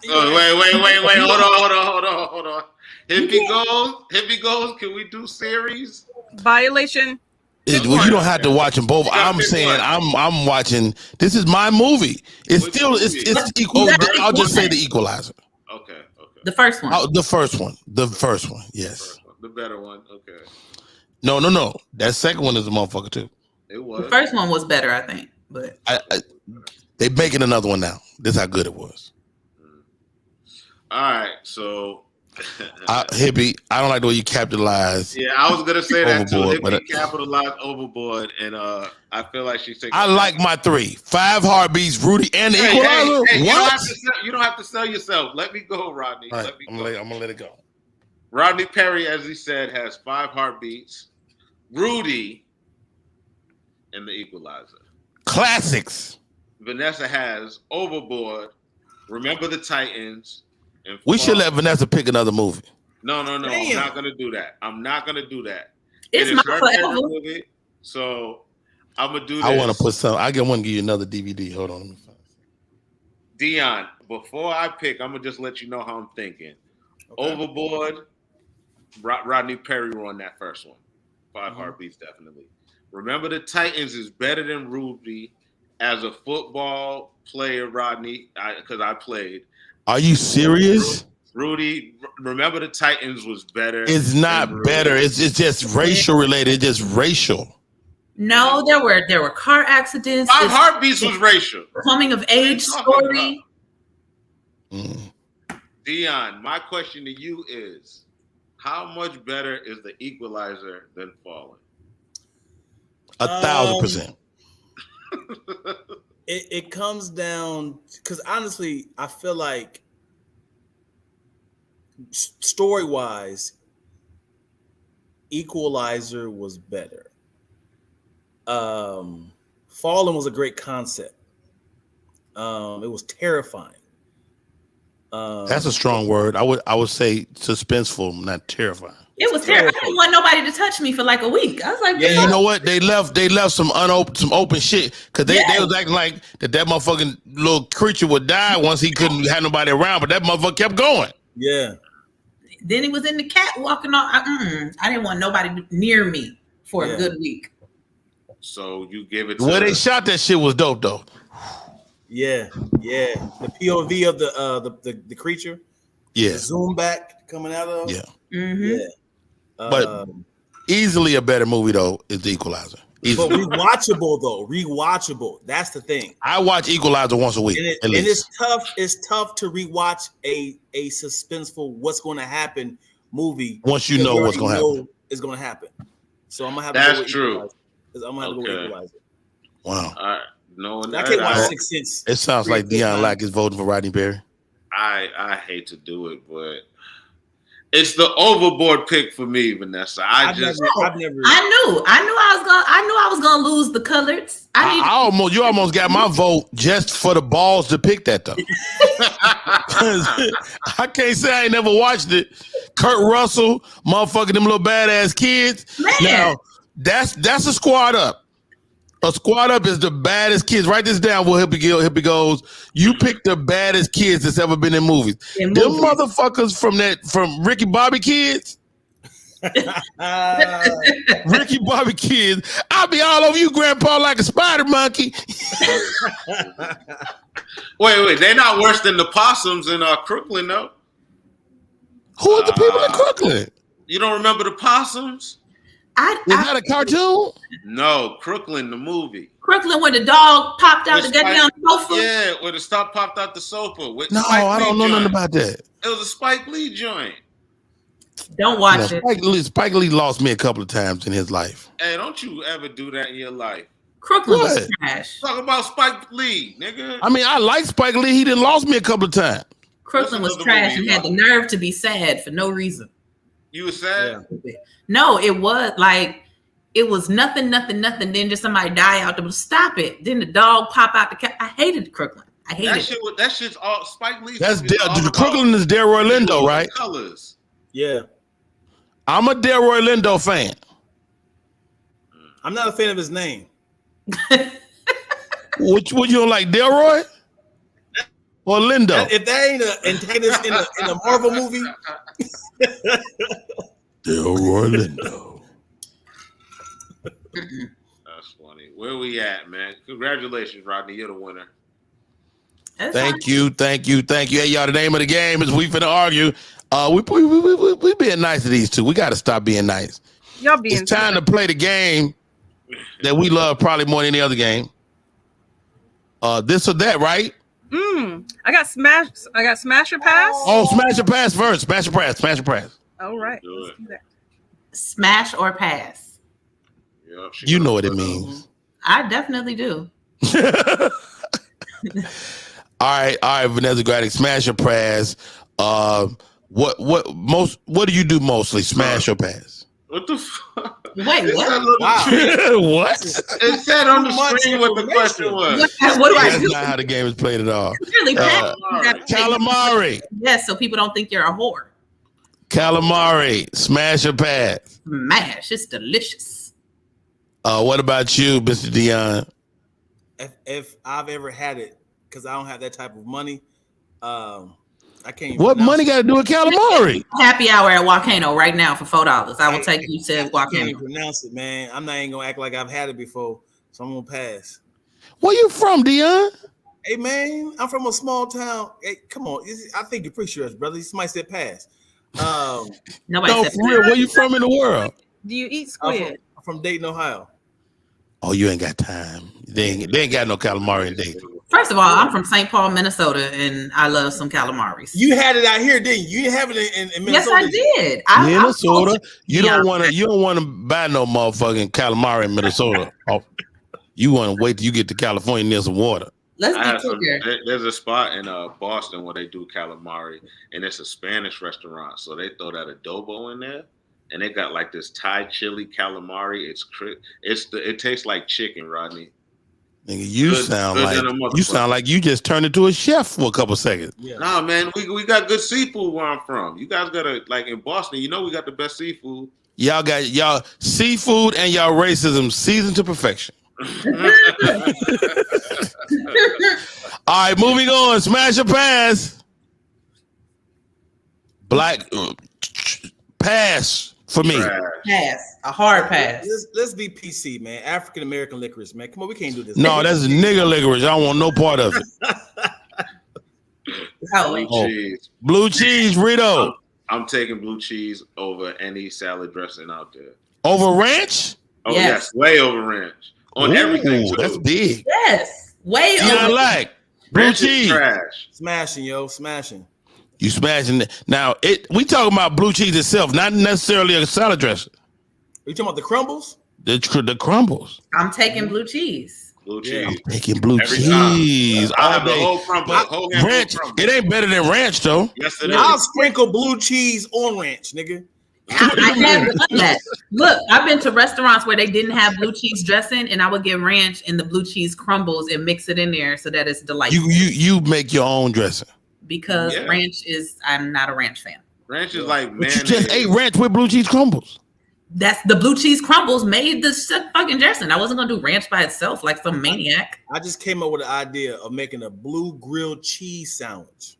Oh, wait. Hold on. Hippie goes. Can we do series? Violation. Well, you don't have to watch them both. I'm saying I'm watching. This is my movie. It's Which still movie? it's equal. I'll just say The Equalizer. Okay. The first one. Oh, the first one. Yes. The better one. Okay. No. That second one is a motherfucker too. It was. The first one was better, I think. But they making another one now. This is how good it was. All right, so Hippie, I don't like the way you capitalize. yeah, I was gonna say that too. Overboard, Hippie capitalized overboard, and I feel like she's taking. I like my 3. 5 Heartbeats, Rudy, and The Equalizer. Hey, what? You don't have to sell yourself. Let me go, Rodney. Right, Let me I'm gonna let it go. Rodney Perry, as he said, has 5 heartbeats. Rudy and The Equalizer. Classics. Vanessa has Overboard, Remember the Titans, and We should let Vanessa pick another movie. No. I'm Damn. not gonna do that. I'm not gonna do that. it's It my is her forever. favorite movie, so I'm gonna do this. I want to put some. I want to give you another DVD. Hold on. Let me find it. Dion, before I pick, I'm gonna just let you know how I'm thinking. Okay. Overboard, Rodney Perry won that first one. 5 heartbeats, definitely. Remember the Titans is better than Rudy as a football player, Rodney, because I played. Are you serious? Rudy, Remember the Titans was better. It's not better. It's just racial related. It's just racial. No, there were car accidents. 5 It's heartbeats was racial. coming of age story. Dion, my question to you is, how much better is The Equalizer than Fallen? 1,000%. It comes down because honestly, I feel like story-wise, Equalizer was better. Fallen was a great concept. It was terrifying. That's a strong word. I would say suspenseful, not terrifying. It was terrible. I didn't want nobody to touch me for like a week. I was like, Yeah, you know what? They left some open shit because they was acting like that motherfucking little creature would die once he couldn't have nobody around, but that motherfucker kept going. Yeah. Then he was in the cat walking on. I didn't want nobody near me for a good week. So you give it to Where they shot that shit was dope though. Yeah. The POV of the creature. Yeah. The zoom back coming out of. Yeah. Mm-hmm. Yeah. But easily a better movie though is The Equalizer. But rewatchable though. Rewatchable. That's the thing. I watch Equalizer once a week. And it's tough. It's tough to rewatch a suspenseful what's going to happen movie once you know what's going to happen. Is going to happen. So I'm gonna have. That's true. I'm gonna have to go with Equalizer. Wow. All right. No, I can't watch Sixth Sense. It sounds like Dion Lack is voting for Rodney Perry. I hate to do it, but it's the overboard pick for me, Vanessa. I've never. I knew I was gonna lose the colors. You almost got my vote just for the balls to pick that though. I can't say I ain't never watched it. Kurt Russell, motherfucking them little badass kids. Man. Now that's a squad up. A squad up is the baddest kids. Write this down. Where Hippie goes. You pick the baddest kids that's ever been in movies. Them motherfuckers from Ricky Bobby kids. Ricky Bobby kids. I'll be all over you, Grandpa, like a spider monkey. Wait. They're not worse than the possums in Crooklyn, though. Who are the people in Crooklyn? You don't remember the possums? Is that a cartoon? No, Crooklyn, the movie. Crooklyn, where the dog popped out the goddamn sofa. Yeah, where the stuff popped out the sofa. No, I don't know nothing about that. It was a Spike Lee joint. Don't watch it. Spike Lee lost me a couple of times in his life. Hey, don't you ever do that in your life. Crooklyn was trash. Talk about Spike Lee, nigga. I mean, I like Spike Lee. He didn't lost me a couple of times. Crooklyn was trash and had the nerve to be sad for no reason. You were sad? Yeah. No, it was like it was nothing. Then just somebody die out there. Stop it. Then the dog pop out the cat. I hated Crooklyn. I hated it. That shit's all Spike Lee. That's Crooklyn is Delroy Lindo, right? Colors. Yeah. I'm a Delroy Lindo fan. I'm not a fan of his name. Which would you don't like, Delroy or Lindo? If that ain't an antagonist in a Marvel movie. Delroy Lindo. That's funny. Where we at, man? Congratulations, Rodney. You're the winner. Thank you. Hey, y'all, the name of the game is We Finna Argue. We being nice to these two. We got to stop being nice. Y'all being It's time to play the game that we love probably more than any other game. This or that, right? I got smash or pass. Oh, smash or pass first. Smash or pass. All right. Let's do that. Smash or pass. Yep, You know what it means. I definitely do. All right, Vanessa Graddick, smash or pass. What do you do mostly? Smash or pass? What the fuck? Wait, what? What? It said on the screen what the question was. What do I That's do? not how the game is played at all. Really, pass. Calamari. Yes, so people don't think you're a whore. Calamari, smash or pass? Smash. It's delicious. What about you, Mr. Dion? If I've ever had it, because I don't have that type of money, I can't. Even What money got to do with calamari? Happy hour at Volcano right now for $4. I will take you to I can't Volcano. even pronounce it, man. I'm not even gonna act like I've had it before, so I'm gonna pass. Where you from, Dion? Hey, man, I'm from a small town. Hey, come on, I think you're pretty sure, brother. Somebody said pass. Nobody No, said for real. Where you from in the world? Do you eat I'm squid? from Dayton, Ohio. Oh, you ain't got time. They ain't got no calamari in Dayton. First of all, I'm from St. Paul, Minnesota, and I love some calamaris. You had it out here, didn't you? You didn't have it in Yes, Minnesota. I did. Minnesota. You don't want to buy no motherfucking calamari in Minnesota. Oh, you want to wait till you get to California near some water. Let's be clear. There's a spot in Boston where they do calamari, and it's a Spanish restaurant. So they throw that adobo in there, and they got like this Thai chili calamari. It tastes like chicken, Rodney. Nigga, you sound like you just turned into a chef for a couple seconds. Yeah. Nah, man, we got good seafood where I'm from. You guys gotta like in Boston. You know we got the best seafood. Y'all got y'all seafood and y'all racism seasoned to perfection. All right, moving on. Smash or pass? Black pass for me. Pass. A hard pass. Let's be PC, man. African American licorice, man. Come on, we can't do this. No, that's nigga licorice. I don't want no part of it. Blue cheese. Blue cheese, Reedo. I'm taking blue cheese over any salad dressing out there. Over ranch? Oh yes, way over ranch on everything. Too. That's big. Yes, way You over. don't like blue Ranch is cheese. trash. Smashing, yo, smashing. You smashing it. Now we talking about blue cheese itself, not necessarily a salad dressing. Are you talking about the crumbles? The crumbles. I'm taking blue cheese. Blue cheese. I'm taking blue Every cheese. I have the day. whole crumble. Whole handful of Ranch. crumble. It ain't better than ranch though. Yes, it I'll is. sprinkle blue cheese on ranch, nigga. I have done that. Look, I've been to restaurants where they didn't have blue cheese dressing, and I would get ranch and the blue cheese crumbles and mix it in there so that it's delightful. You make your own dressing. Because ranch is, I'm not a ranch fan. Ranch is like But mayonnaise. you just ate ranch with blue cheese crumbles. That's the blue cheese crumbles made the fucking dressing. I wasn't gonna do ranch by itself like some maniac. I just came up with the idea of making a blue grilled cheese sandwich.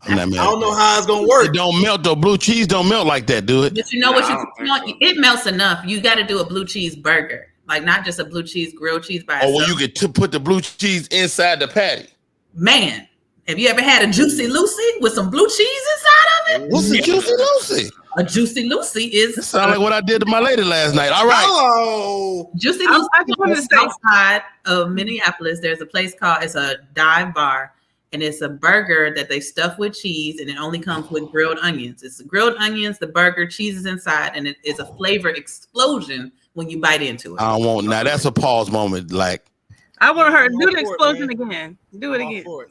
I'm not mad I don't at know that. how it's gonna work. It don't melt though. Blue cheese don't melt like that, do it? But you know No, what I you don't think want? so. It melts enough. You got to do a blue cheese burger, like not just a blue cheese grilled cheese by Oh, itself. well, you could put the blue cheese inside the patty. Man, have you ever had a Juicy Lucy with some blue cheese inside of it? What's a Juicy Lucy? A Juicy Lucy is That sound like what I did to my lady last night. All right. Oh, Juicy I Lucy just on wanted the to say- south side of Minneapolis. There's a place called, it's a dive bar, and it's a burger that they stuff with cheese, and it only comes with grilled onions. It's the grilled onions, the burger, cheese is inside, and it is a flavor explosion when you bite into it. I don't want now. That's a pause moment. Like I want her to I'm do all the for it, explosion man. again. Do it I'm all again. for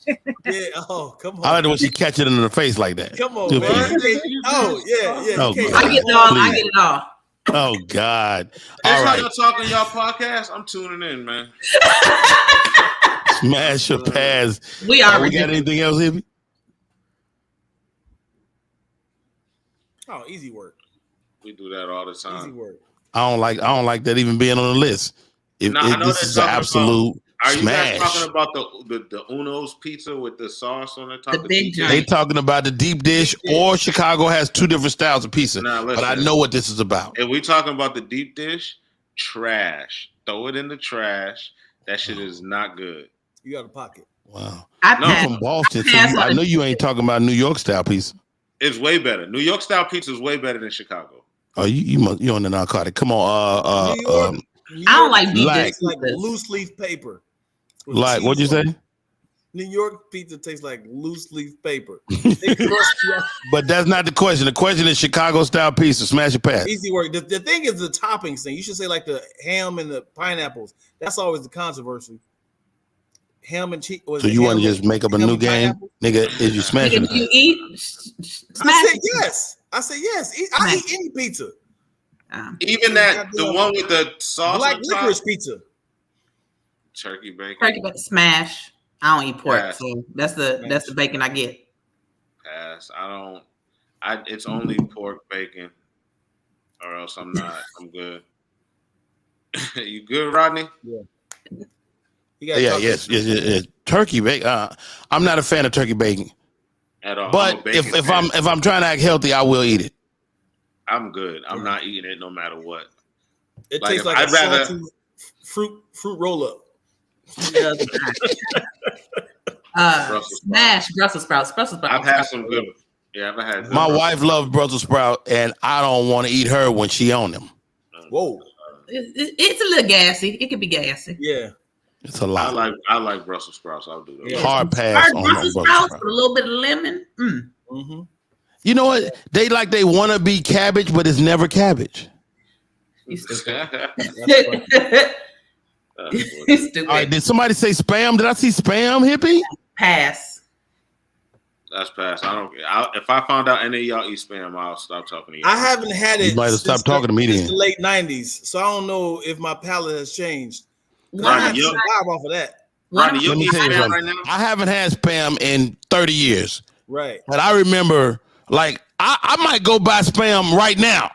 it. Yeah. Oh, come on. I like the way she catch it in the face like that. Come on, Good for man. you. Oh, yeah. Oh, You can't- God. I get it all. I Please. get it all. Oh God! That's All how right, y'all talk on y'all podcast. I'm tuning in, man. smash or pass. We are. We got anything else, Hippie? Oh, easy work. We do that all the Easy time. work. I don't like that even being on the list. Nah, I know This they're is talking absolute I Are you guys Smash. talking about the Uno's pizza with the sauce on the top? The big joint. They talking about the deep dish, or Chicago has two different styles of pizza. Nah, but I know what this is about. If we talking about the deep dish, trash. Throw it in the trash. That shit is not good. You out of pocket. Wow. I'm from Boston, so I know you ain't talking about New York style pizza. It's way better. New York style pizza is way better than Chicago. Oh, you on the narcotic? Come on, New York, I don't like deep like, dish. like loose leaf paper. Like what'd you say? New York pizza tastes like loose leaf paper. But that's not the question. The question is Chicago style pizza. Smash your pass. Easy work. The thing is the toppings thing. You should say like the ham and the pineapples. That's always the controversy. Ham and cheese. So you want to just make up a new game, nigga? Is you smashing? If you eat, I said yes. I said yes. I eat any pizza. Even that the one with the sauce. Black licorice pizza. Turkey bacon. Turkey bacon smash. I don't eat pork, so that's the bacon I get. Pass. It's only pork bacon, or else I'm not. I'm good. You good, Rodney? Yeah. Yes. Turkey bacon. I'm not a fan of turkey bacon at all. But if I'm trying to act healthy, I will eat it. I'm good. I'm not eating it no matter what. It tastes like salty fruit roll up. Smash Brussels sprouts. I've had some good. Yeah, I've had. My wife loves Brussels sprout, and I don't want to eat her when she on them. Whoa, it's a little gassy. It could be gassy. Yeah, it's a lot. I like Brussels sprouts. I'll do that. Yeah. Hard pass on Brussels sprouts with a little bit of lemon. Mm-hmm. You know what? They want to be cabbage, but it's never cabbage. All right, did somebody say spam? Did I see spam, hippie? Pass. That's pass. If I found out any of y'all eat spam, I'll stop talking to you. I haven't had it. You might have stopped talking to me then. The late '90s, so I don't know if my palate has changed. Rodney, I have to survive off of that. Rodney, let me tell you something. Right now? I haven't had spam in 30 years. Right. But I remember, like, I might go buy spam right now,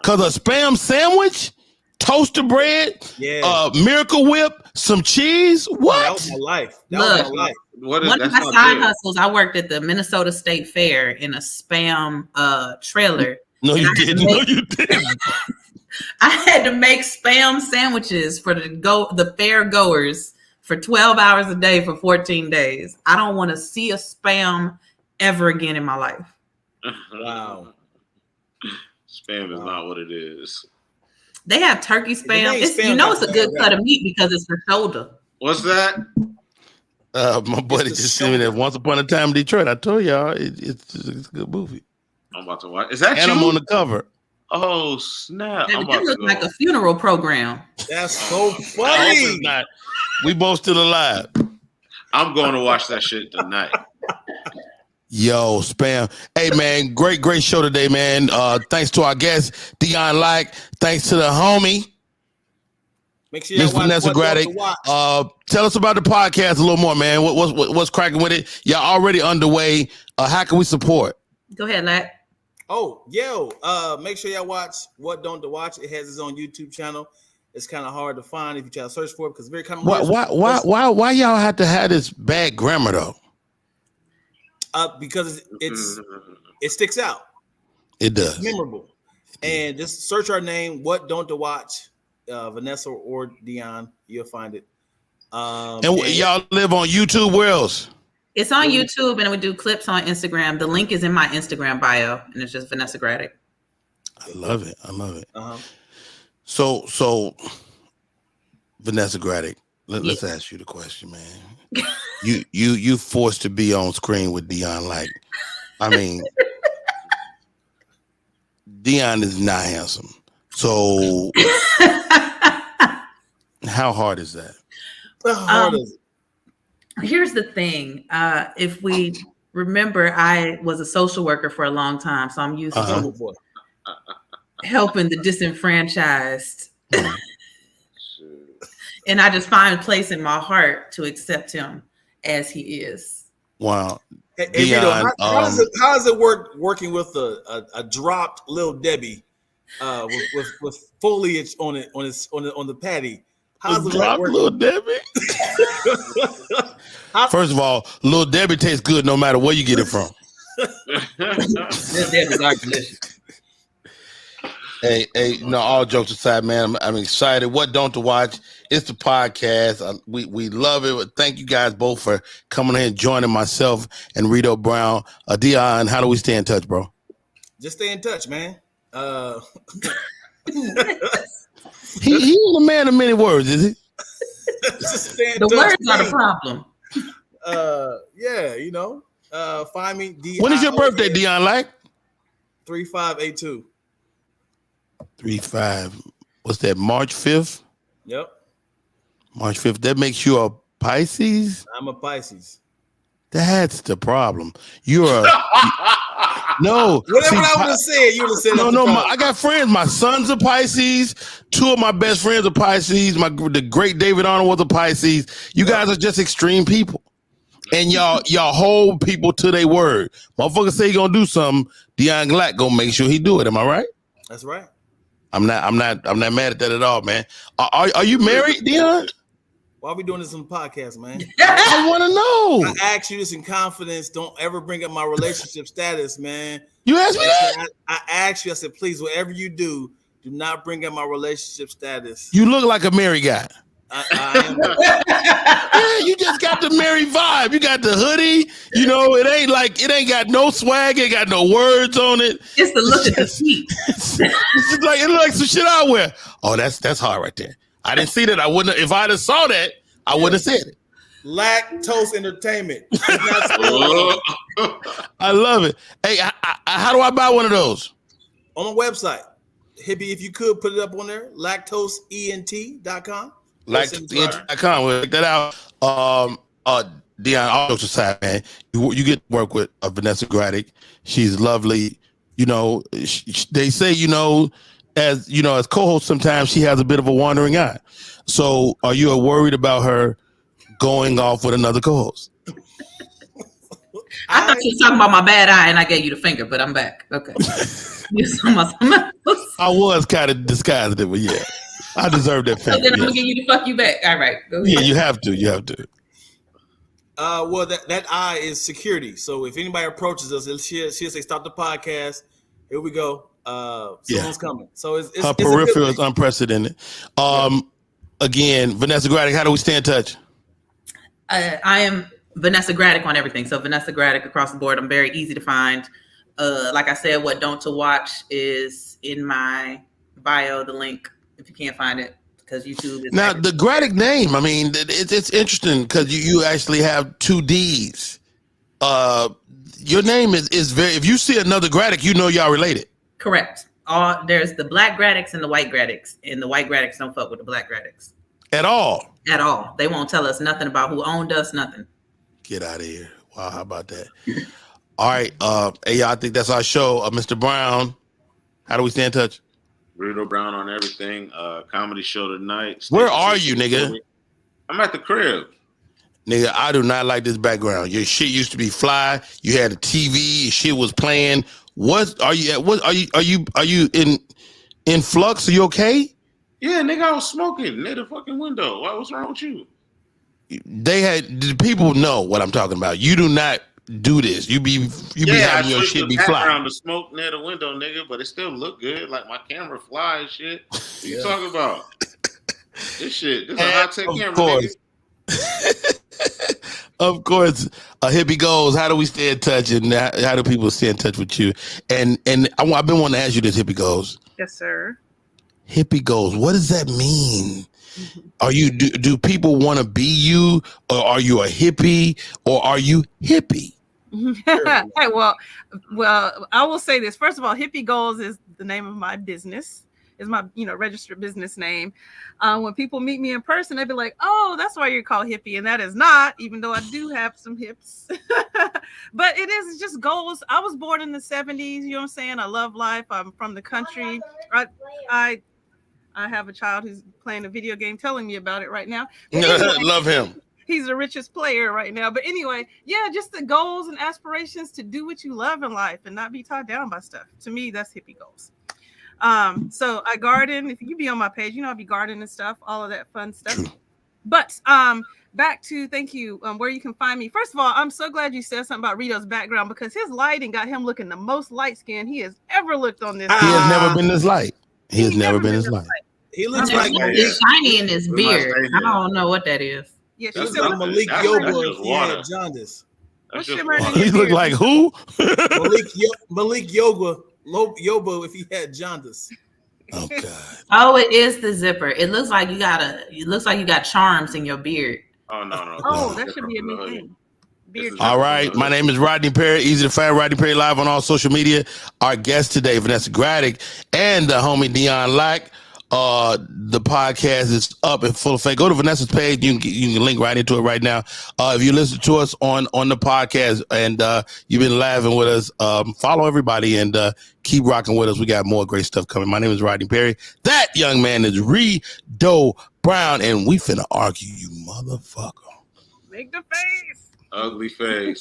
cause a spam sandwich. Toaster bread, Miracle Whip, some cheese. What? That was my life. That was my life. One of my side hustles, I worked at the Minnesota State Fair in a spam trailer. No, you didn't. No, you didn't. I had to make spam sandwiches for the fair goers for 12 hours a day for 14 days. I don't want to see a spam ever again in my life. Wow. Spam is not what it is. They have turkey spam. It's a good cut of meat because it's the shoulder. What's that? My buddy just sent me that Once Upon a Time in Detroit. I told y'all it's a good movie. I'm about to watch. Is that and you? I'm on the cover. Oh snap! It looks like a funeral program. That's so funny. Not. We both still alive. I'm going to watch that shit tonight. Yo, spam. Hey, man, great show today, man. Thanks to our guest, Dion Like. Thanks to the homie, Make sure Miss Vanessa Graddick. Tell us about the podcast a little more, man. What's cracking with it? Y'all already underway. How can we support? Go ahead, Lack. Make sure y'all watch What Don't to Watch. It has its own YouTube channel. It's kind of hard to find if you try to search for it because it's very kind of why y'all have to have this bad grammar though? Because it sticks out. It does. It's memorable. And just search our name, What Don't to Watch, Vanessa or Dion. You'll find it. And y'all live on YouTube. Where else? It's on YouTube, and we do clips on Instagram. The link is in my Instagram bio, and it's just Vanessa Graddick. I love it. Uh-huh. So Vanessa Graddick, let's ask you the question, man. You forced to be on screen with Dion. Like, I mean, Dion is not handsome. So how hard is that? How hard is it? Here's the thing. If we remember, I was a social worker for a long time, so I'm used to helping the disenfranchised. And I just find a place in my heart to accept him as he is. Wow. Hey, Reedo, how does it work working with a dropped Lil Debbie with foliage on it on the patty? How's the Drop work? Little Debbie. First of all, Little Debbie tastes good no matter where you get it from. Little Debbie's are delicious. Hey, no, all jokes aside, man, I'm excited. What don't to watch? It's the podcast. We love it. Thank you guys both for coming in and joining myself and Reedo Brown. Dion, how do we stay in touch, bro? Just stay in touch, man. He ain't a man of many words, is he? Just stay in The touch, words are man. the problem. Yeah, you know. Find me. When is your birthday, Dion? Like 3582. 35. What's that? March 5th. Yep, March 5th. That makes you a Pisces. I'm a Pisces. That's the problem. You're a no. Whatever see, I would have said, you would have said. No. I got friends. My son's a Pisces. Two of my best friends are Pisces. The great David Arnold was a Pisces. You guys are just extreme people, and y'all hold people to their word. Motherfucker say he gonna do something. Dion Glack gonna make sure he do it. Am I right? That's right. I'm not mad at that at all, man. Are you married, Dion? Why are we doing this on the podcast, man? I want to know. I ask you this in confidence. Don't ever bring up my relationship status, man. You asked me that? I asked you. I said, please, whatever you do not bring up my relationship status. You look like a married guy. I am. Yeah, you just got the married vibe. You got the hoodie. You know, it ain't got no swag. It ain't got no words on it. It's the look at the feet. It's like it looks like some shit I wear. Oh, that's hard right there. I didn't see that. I wouldn't. If I'd have saw that, I wouldn't have said it. Lactose entertainment. I love it. Hey, how do I buy one of those? On my website. Hippie, if you could put it up on there, lactoseent.com. Lactoseent.com. We'll check that out. Dion, all jokes aside, man, you get to work with Vanessa Graddick. She's lovely. You know, they say, as co-host, sometimes she has a bit of a wandering eye. So are you worried about her going off with another co-host? I thought you were talking about my bad eye and I gave you the finger, but I'm back. Okay. You're talking about something else. I was kind of disguised it, but yeah, I deserve that So finger. then I'm going to give you the fuck you back. All right. Go ahead. Yeah, you have to. Well, that eye is security. So if anybody approaches us, she'll say, "Stop the podcast. Here we go. Someone's coming." So it's her peripheral is unprecedented. Again, Vanessa Graddick, how do we stay in touch? I am Vanessa Graddick on everything. So Vanessa Graddick across the board. I'm very easy to find. Like I said, what don't to watch is in my bio, the link, if you can't find it, because YouTube is now the Graddick name. I mean, it's interesting because you actually have two D's. Your name is very. If you see another Graddick, you know y'all related. correct. There's the black Graddicks and the white Graddicks, and the white Graddicks don't fuck with the black Graddicks At all. They won't tell us nothing about who owned us, nothing. Get out of here. Wow, how about that? All right. Hey, y'all, I think that's our show. Mr. Brown, how do we stay in touch? Reedo Brown on everything. Comedy show tonight. Where are you, nigga? I'm at the crib. Nigga, I do not like this background. Your shit used to be fly. You had a TV. Your shit was playing. What are you at? What are you in flux? Are you okay? Yeah, nigga, I was smoking near the fucking window. What's wrong with you? The people know what I'm talking about. You do not do this. You be having your shit be fly. The smoke near the window, nigga, but it still look good. Like my camera fly and shit. What you talking about? This is a high tech camera, nigga. Of course, Hippie Goals. How do we stay in touch, and how do people stay in touch with you? And I've been wanting to ask you this, Hippie Goals. Yes, sir. Hippie Goals. What does that mean? Are you do people want to be you, or are you a hippie, or are you hippie? Hey, well, I will say this. First of all, Hippie Goals is the name of my business. Is my registered business name. When people meet me in person, they'd be like, "Oh, that's why you're called hippie," and that is not. Even though I do have some hips, but it is just goals. I was born in the 70s. You know what I'm saying? I love life. I'm from the country. I have a child who's playing a video game, telling me about it right now. Anyway, love him. He's the richest player right now. But anyway, yeah, just the goals and aspirations to do what you love in life and not be tied down by stuff. To me, that's hippie goals. So I garden. If you be on my page, you know I be gardening and stuff, all of that fun stuff. True. But back to thank you. Where you can find me. First of all, I'm so glad you said something about Reedo's background because his lighting got him looking the most light skinned he has ever looked on this. He has never been this light. He has never been this light. He looks That's like right. It's shiny in his We must beard. stay I here. don't know what that is. Yeah, she he That's looks said like not- Malik that's Yoba just if he water. had jaundice. That's What's your just murder? water. He look like who? Malik Yoba if he had jaundice. Oh God. Oh, it is the zipper. It looks like you got charms in your beard. Oh no. Oh, That's that should be a from the new hoodie. thing. Beard This is- All right, my name is Rodney Perry, easy to find, Rodney Perry live on all social media. Our guest today, Vanessa Graddick, and the homie Dion Lack. The podcast is up in full effect. Go to Vanessa's page. You can link right into it right now. If you listen to us on the podcast and you've been laughing with us, follow everybody and keep rocking with us. We got more great stuff coming. My name is Rodney Perry. That young man is Reedo Brown, and we finna argue, you motherfucker. Make the face. Ugly face, man.